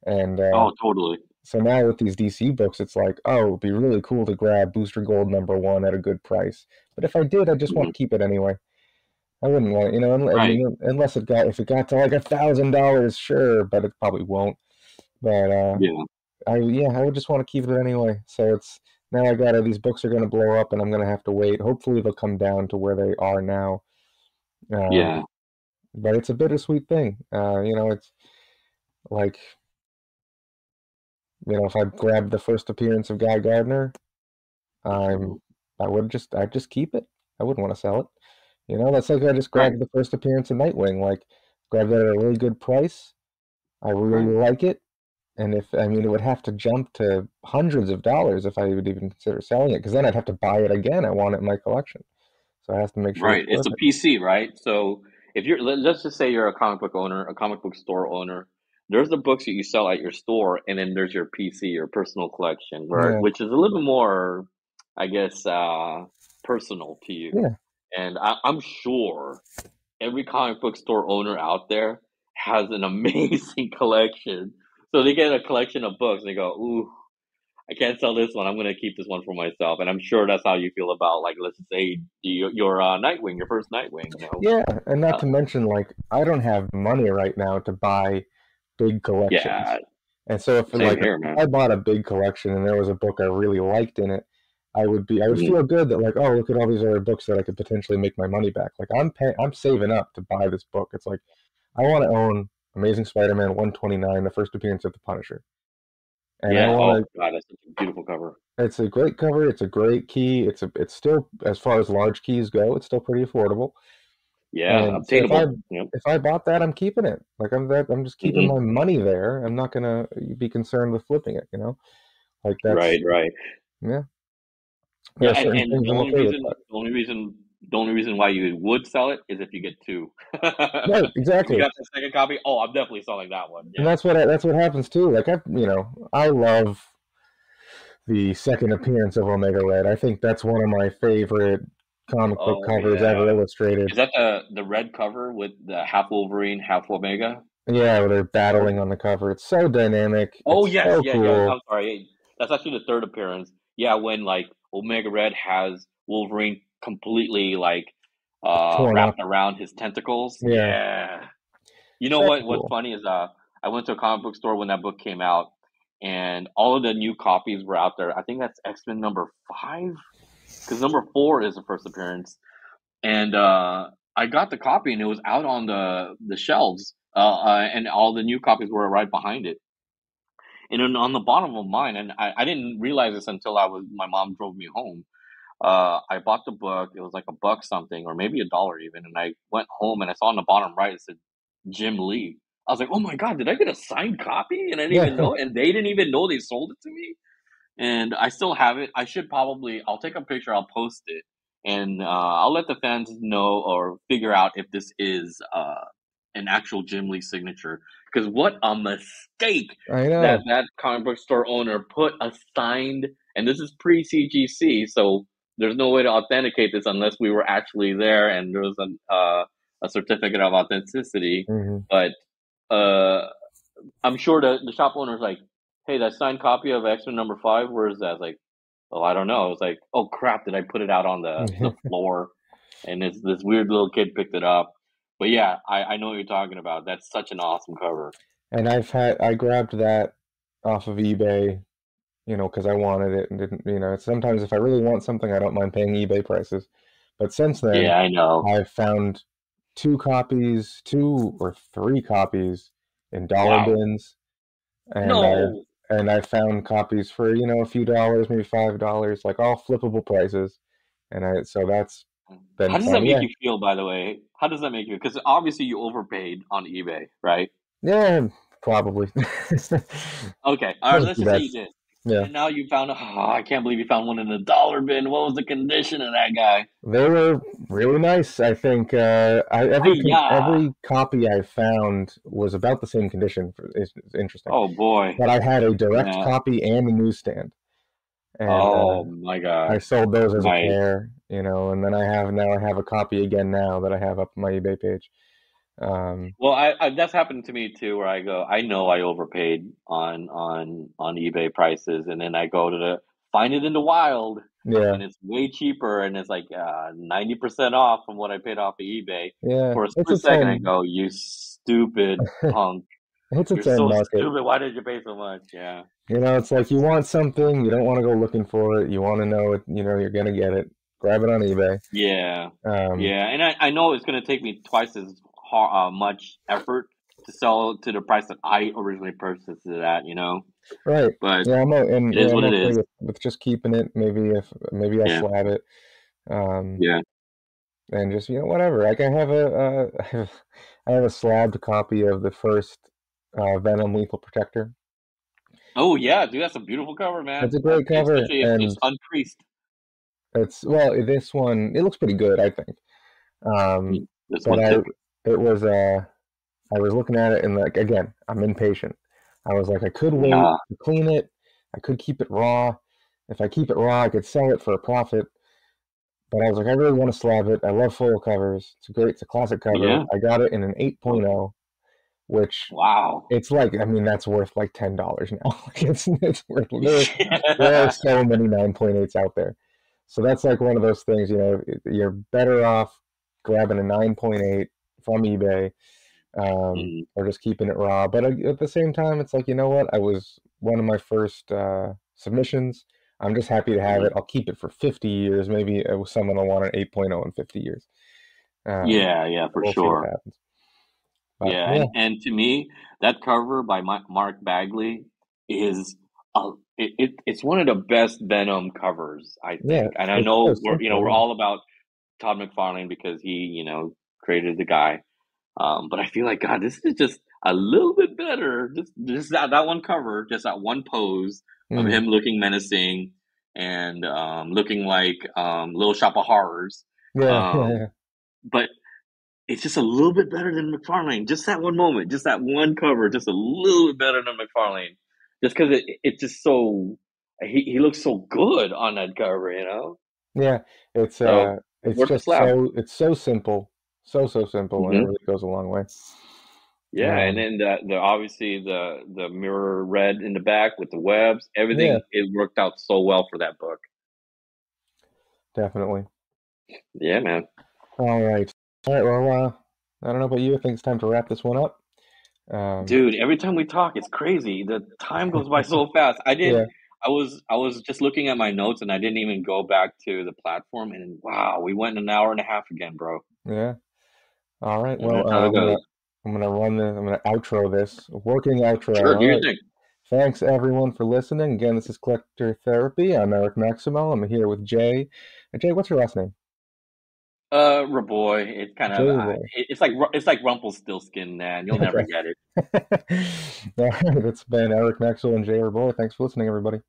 Speaker 1: And
Speaker 2: Oh, totally.
Speaker 1: so now with these DC books, it's like, oh, it'd be really cool to grab Booster Gold #1 at a good price. But if I did, I just want
Speaker 2: Hmm.
Speaker 1: to keep it anyway. I wouldn't want, I
Speaker 2: Right.
Speaker 1: mean, unless if it got to like $1,000, sure, but it probably won't. But
Speaker 2: Yeah.
Speaker 1: I would just want to keep it anyway. So it's now I got these books are going to blow up, and I'm going to have to wait. Hopefully, they'll come down to where they are now. Um,
Speaker 2: Yeah.
Speaker 1: but it's a bittersweet thing. It's like if I grabbed the first appearance of Guy Gardner,
Speaker 2: Mhm.
Speaker 1: I'm I'd just keep it. I wouldn't want to sell it. That's like I just
Speaker 2: Right.
Speaker 1: grabbed the first appearance of Nightwing. Like grabbed it at a really good price. I really
Speaker 2: Right.
Speaker 1: like it. And if I mean, it would have to jump to hundreds of dollars if I would even consider selling it, because then I'd have to buy it again. I want it in my collection, so I have to make sure it's
Speaker 2: Right. It's
Speaker 1: worth
Speaker 2: a
Speaker 1: it.
Speaker 2: PC, right? So if let's just say you're a comic book owner, a comic book store owner. There's the books that you sell at your store, and then there's your PC, your personal collection,
Speaker 1: Yeah,
Speaker 2: which is a little bit more, I guess, personal to you.
Speaker 1: yeah,
Speaker 2: And I'm sure every comic book store owner out there has an amazing collection. So they get a collection of books and they go, ooh, I can't sell this one. I'm going to keep this one for myself. And I'm sure that's how you feel about, like, let's just say your Nightwing, your first Nightwing, you know?
Speaker 1: Yeah, and not
Speaker 2: Uh,
Speaker 1: to mention, like, I don't have money right now to buy big
Speaker 2: yeah,
Speaker 1: collections. And so if
Speaker 2: same
Speaker 1: like
Speaker 2: here,
Speaker 1: if
Speaker 2: man.
Speaker 1: I bought a big collection and there was a book I really liked in it, I would
Speaker 2: Mhm.
Speaker 1: feel good that like, oh, look at all these other books that I could potentially make my money back. Like I'm saving up to buy this book. It's like I want to own Amazing Spider-Man 129, the first appearance of the Punisher. And I
Speaker 2: Yeah.
Speaker 1: want
Speaker 2: Oh,
Speaker 1: to
Speaker 2: God, that's such a beautiful cover.
Speaker 1: it's a great cover, it's a great key. It's still as far as large keys go, it's still pretty affordable.
Speaker 2: Yeah,
Speaker 1: And so
Speaker 2: obtainable. Yep.
Speaker 1: if I bought that, I'm keeping it. Like I'm just keeping
Speaker 2: Hmm.
Speaker 1: my money there. I'm not gonna be concerned with flipping it, you know? Like
Speaker 2: Right,
Speaker 1: that's
Speaker 2: right.
Speaker 1: yeah. There
Speaker 2: Yeah,
Speaker 1: are certain
Speaker 2: and
Speaker 1: things I'm okay with that.
Speaker 2: the only reason why you would sell it is if you get two.
Speaker 1: Right,
Speaker 2: If you
Speaker 1: exactly.
Speaker 2: got the second copy, oh, I'm definitely selling that one.
Speaker 1: And
Speaker 2: Yeah.
Speaker 1: that's what happens too. Like I love the second appearance of Omega Red. I think that's one of my favorite comic book
Speaker 2: Oh
Speaker 1: covers ever
Speaker 2: yeah.
Speaker 1: illustrated.
Speaker 2: Is that the red cover with the half Wolverine, half Omega
Speaker 1: Yeah, where they're
Speaker 2: art?
Speaker 1: battling on the cover. It's so dynamic.
Speaker 2: Oh
Speaker 1: It's
Speaker 2: yes,
Speaker 1: so
Speaker 2: yeah, yeah.
Speaker 1: cool.
Speaker 2: I'm sorry. That's actually the third appearance. Yeah, when like Omega Red has Wolverine completely like
Speaker 1: Torn up.
Speaker 2: wrapped around his tentacles.
Speaker 1: Yeah,
Speaker 2: Yeah. You know
Speaker 1: so
Speaker 2: what? What's
Speaker 1: cool.
Speaker 2: funny is I went to a comic book store when that book came out, and all of the new copies were out there. I think that's X-Men number 5, because number 4 is the first appearance, and I got the copy and it was out on the shelves, and all the new copies were right behind it. And then on the bottom of mine, and I didn't realize this until my mom drove me home. I bought the book. It was like a buck something, or maybe a dollar even. And I went home and I saw on the bottom right it said Jim Lee. I was like, oh my god, did I get a signed copy? And I didn't even
Speaker 1: Yeah,
Speaker 2: know. And they didn't even know they sold it to me. And I still have it. I should probably. I'll take a picture. I'll post it, and I'll let the fans know or figure out if this is an actual Jim Lee signature. Because what a mistake
Speaker 1: I
Speaker 2: that
Speaker 1: know.
Speaker 2: that comic book store owner put a signed. And this is pre CGC, so there's no way to authenticate this unless we were actually there and there was a certificate of authenticity.
Speaker 1: Hmm.
Speaker 2: But uh, I'm sure the shop owner's like, "Hey, that signed copy of X-Men number 5, where is that?" I was like, "Oh, I don't know." I was like, "Oh crap, did I put it out on the floor?" And this weird little kid picked it up. But yeah, I know what you're talking about. That's such an awesome cover.
Speaker 1: And I grabbed that off of eBay, because I wanted it and didn't, sometimes if I really want something, I don't mind paying eBay prices. But since then,
Speaker 2: Yeah, I know.
Speaker 1: I've found two or three copies in dollar
Speaker 2: Wow.
Speaker 1: bins, and
Speaker 2: No.
Speaker 1: I found copies for, a few dollars, maybe $5, like all flippable prices. And so that's been
Speaker 2: How does that
Speaker 1: fun.
Speaker 2: make
Speaker 1: Yeah.
Speaker 2: you feel, by the way? How does that make you? Because obviously you overpaid on eBay, right?
Speaker 1: Yeah, probably.
Speaker 2: Okay, all right. Let's
Speaker 1: Mostly
Speaker 2: just say you
Speaker 1: that's
Speaker 2: did,
Speaker 1: yeah.
Speaker 2: and now you found. Oh, I can't believe you found one in the dollar bin. What was the condition of that guy?
Speaker 1: They were really nice. I think
Speaker 2: Yeah.
Speaker 1: every copy I found was about the same condition. It's interesting,
Speaker 2: Oh boy.
Speaker 1: but I had a direct
Speaker 2: Yeah.
Speaker 1: copy and a newsstand, and
Speaker 2: Oh my
Speaker 1: I
Speaker 2: god.
Speaker 1: sold those as a
Speaker 2: Nice.
Speaker 1: pair. And then I have a copy again now that I have up on my eBay page.
Speaker 2: Well, I that's happened to me too, where I go, I know I overpaid on eBay prices, and then I go to the find it in the wild,
Speaker 1: yeah,
Speaker 2: and it's way cheaper, and it's like 90% off from what I paid off of eBay.
Speaker 1: yeah.
Speaker 2: For a
Speaker 1: It's
Speaker 2: split
Speaker 1: its
Speaker 2: second, I
Speaker 1: own
Speaker 2: go, "You stupid punk!
Speaker 1: it's
Speaker 2: You're
Speaker 1: its own
Speaker 2: so
Speaker 1: market.
Speaker 2: stupid. Why did you pay so much?" Yeah,
Speaker 1: It's like you want something, you don't want to go looking for it. You want to know it. You're gonna get it. Grab it on eBay.
Speaker 2: yeah,
Speaker 1: Um,
Speaker 2: yeah. And I know it's gonna take me twice as much effort to sell to the price that I originally purchased it at.
Speaker 1: Right.
Speaker 2: But
Speaker 1: Yeah,
Speaker 2: it is what
Speaker 1: I'm
Speaker 2: it
Speaker 1: okay
Speaker 2: is.
Speaker 1: with just keeping it. Maybe I'll
Speaker 2: Yeah,
Speaker 1: slab it. Um,
Speaker 2: yeah.
Speaker 1: and just whatever. Like I have I have a slabbed copy of the first Venom Lethal Protector.
Speaker 2: Oh yeah, dude, that's a beautiful cover,
Speaker 1: It's
Speaker 2: man.
Speaker 1: a great cover,
Speaker 2: Especially if it's
Speaker 1: and
Speaker 2: uncreased.
Speaker 1: this one it looks pretty good, I think.
Speaker 2: Mm, this
Speaker 1: But
Speaker 2: one thick.
Speaker 1: it was I was looking at it and like again, I'm impatient. I was like, I could wait
Speaker 2: Yeah,
Speaker 1: to clean it. I could keep it raw. If I keep it raw, I could sell it for a profit. But I was like, I really want to slab it. I love full covers. It's a classic cover.
Speaker 2: yeah.
Speaker 1: I got it in an 8.0. which
Speaker 2: Wow.
Speaker 1: it's like, I mean, that's worth like $10 now. Like it's worth there are so many 9.8s out there. So that's like one of those things, you're better off grabbing a 9.8 from eBay,
Speaker 2: Mm,
Speaker 1: or just keeping it raw. But at the same time, it's like, you know what? I was one of my first submissions. I'm just happy to have
Speaker 2: mhm.
Speaker 1: it. I'll keep it for 50 years. Maybe someone will want an 8.0 in 50 years. Um,
Speaker 2: Yeah, yeah, for
Speaker 1: we'll see what
Speaker 2: sure.
Speaker 1: happens. But
Speaker 2: Yeah,
Speaker 1: yeah,
Speaker 2: and to me, that cover by Mark Bagley is it's one of the best Venom covers, I
Speaker 1: yeah,
Speaker 2: think. And I
Speaker 1: it's so
Speaker 2: know we're
Speaker 1: simple.
Speaker 2: all about Todd McFarlane because he, created the guy. But I feel like God, this is just a little bit better. Just that one cover, just that one pose
Speaker 1: Yeah.
Speaker 2: of him looking menacing and looking like Little Shop of Horrors.
Speaker 1: Yeah, yeah,
Speaker 2: Um,
Speaker 1: yeah.
Speaker 2: but it's just a little bit better than McFarlane. Just that one moment, just that one cover, just a little bit better than McFarlane. Just because it's just so he looks so good on that cover.
Speaker 1: Yeah, it's
Speaker 2: So
Speaker 1: uh
Speaker 2: it's
Speaker 1: it's
Speaker 2: worth the
Speaker 1: just
Speaker 2: slab.
Speaker 1: it's so simple. So simple, and it
Speaker 2: Hmm.
Speaker 1: really goes a long way.
Speaker 2: Yeah, and
Speaker 1: Um
Speaker 2: then the obviously the mirror red in the back with the webs,
Speaker 1: yeah,
Speaker 2: everything it worked out so well for that book.
Speaker 1: definitely.
Speaker 2: Yeah, man.
Speaker 1: All right. All right, well, I don't know about you. I think it's time to wrap this one up. Um
Speaker 2: Dude, every time we talk, it's crazy. The time goes by so fast.
Speaker 1: yeah,
Speaker 2: I was just looking at my notes and I didn't even go back to the platform and wow, we went an hour and a half again, bro.
Speaker 1: yeah. All right.
Speaker 2: And
Speaker 1: Well,
Speaker 2: that's how it goes.
Speaker 1: I'm gonna outro this. Working outro.
Speaker 2: Sure, do
Speaker 1: All
Speaker 2: your
Speaker 1: right.
Speaker 2: thing.
Speaker 1: Thanks everyone for listening. Again, this is Collector Therapy. I'm Eric Maximo. I'm here with Jay. Jay, what's your last name?
Speaker 2: Raboy, it's kind of
Speaker 1: Jay Roy.
Speaker 2: it's like Rumpelstiltskin, man. You'll never
Speaker 1: Okay.
Speaker 2: get it.
Speaker 1: All right. It's been Eric Maxwell and Jay Roy. Thanks for listening, everybody.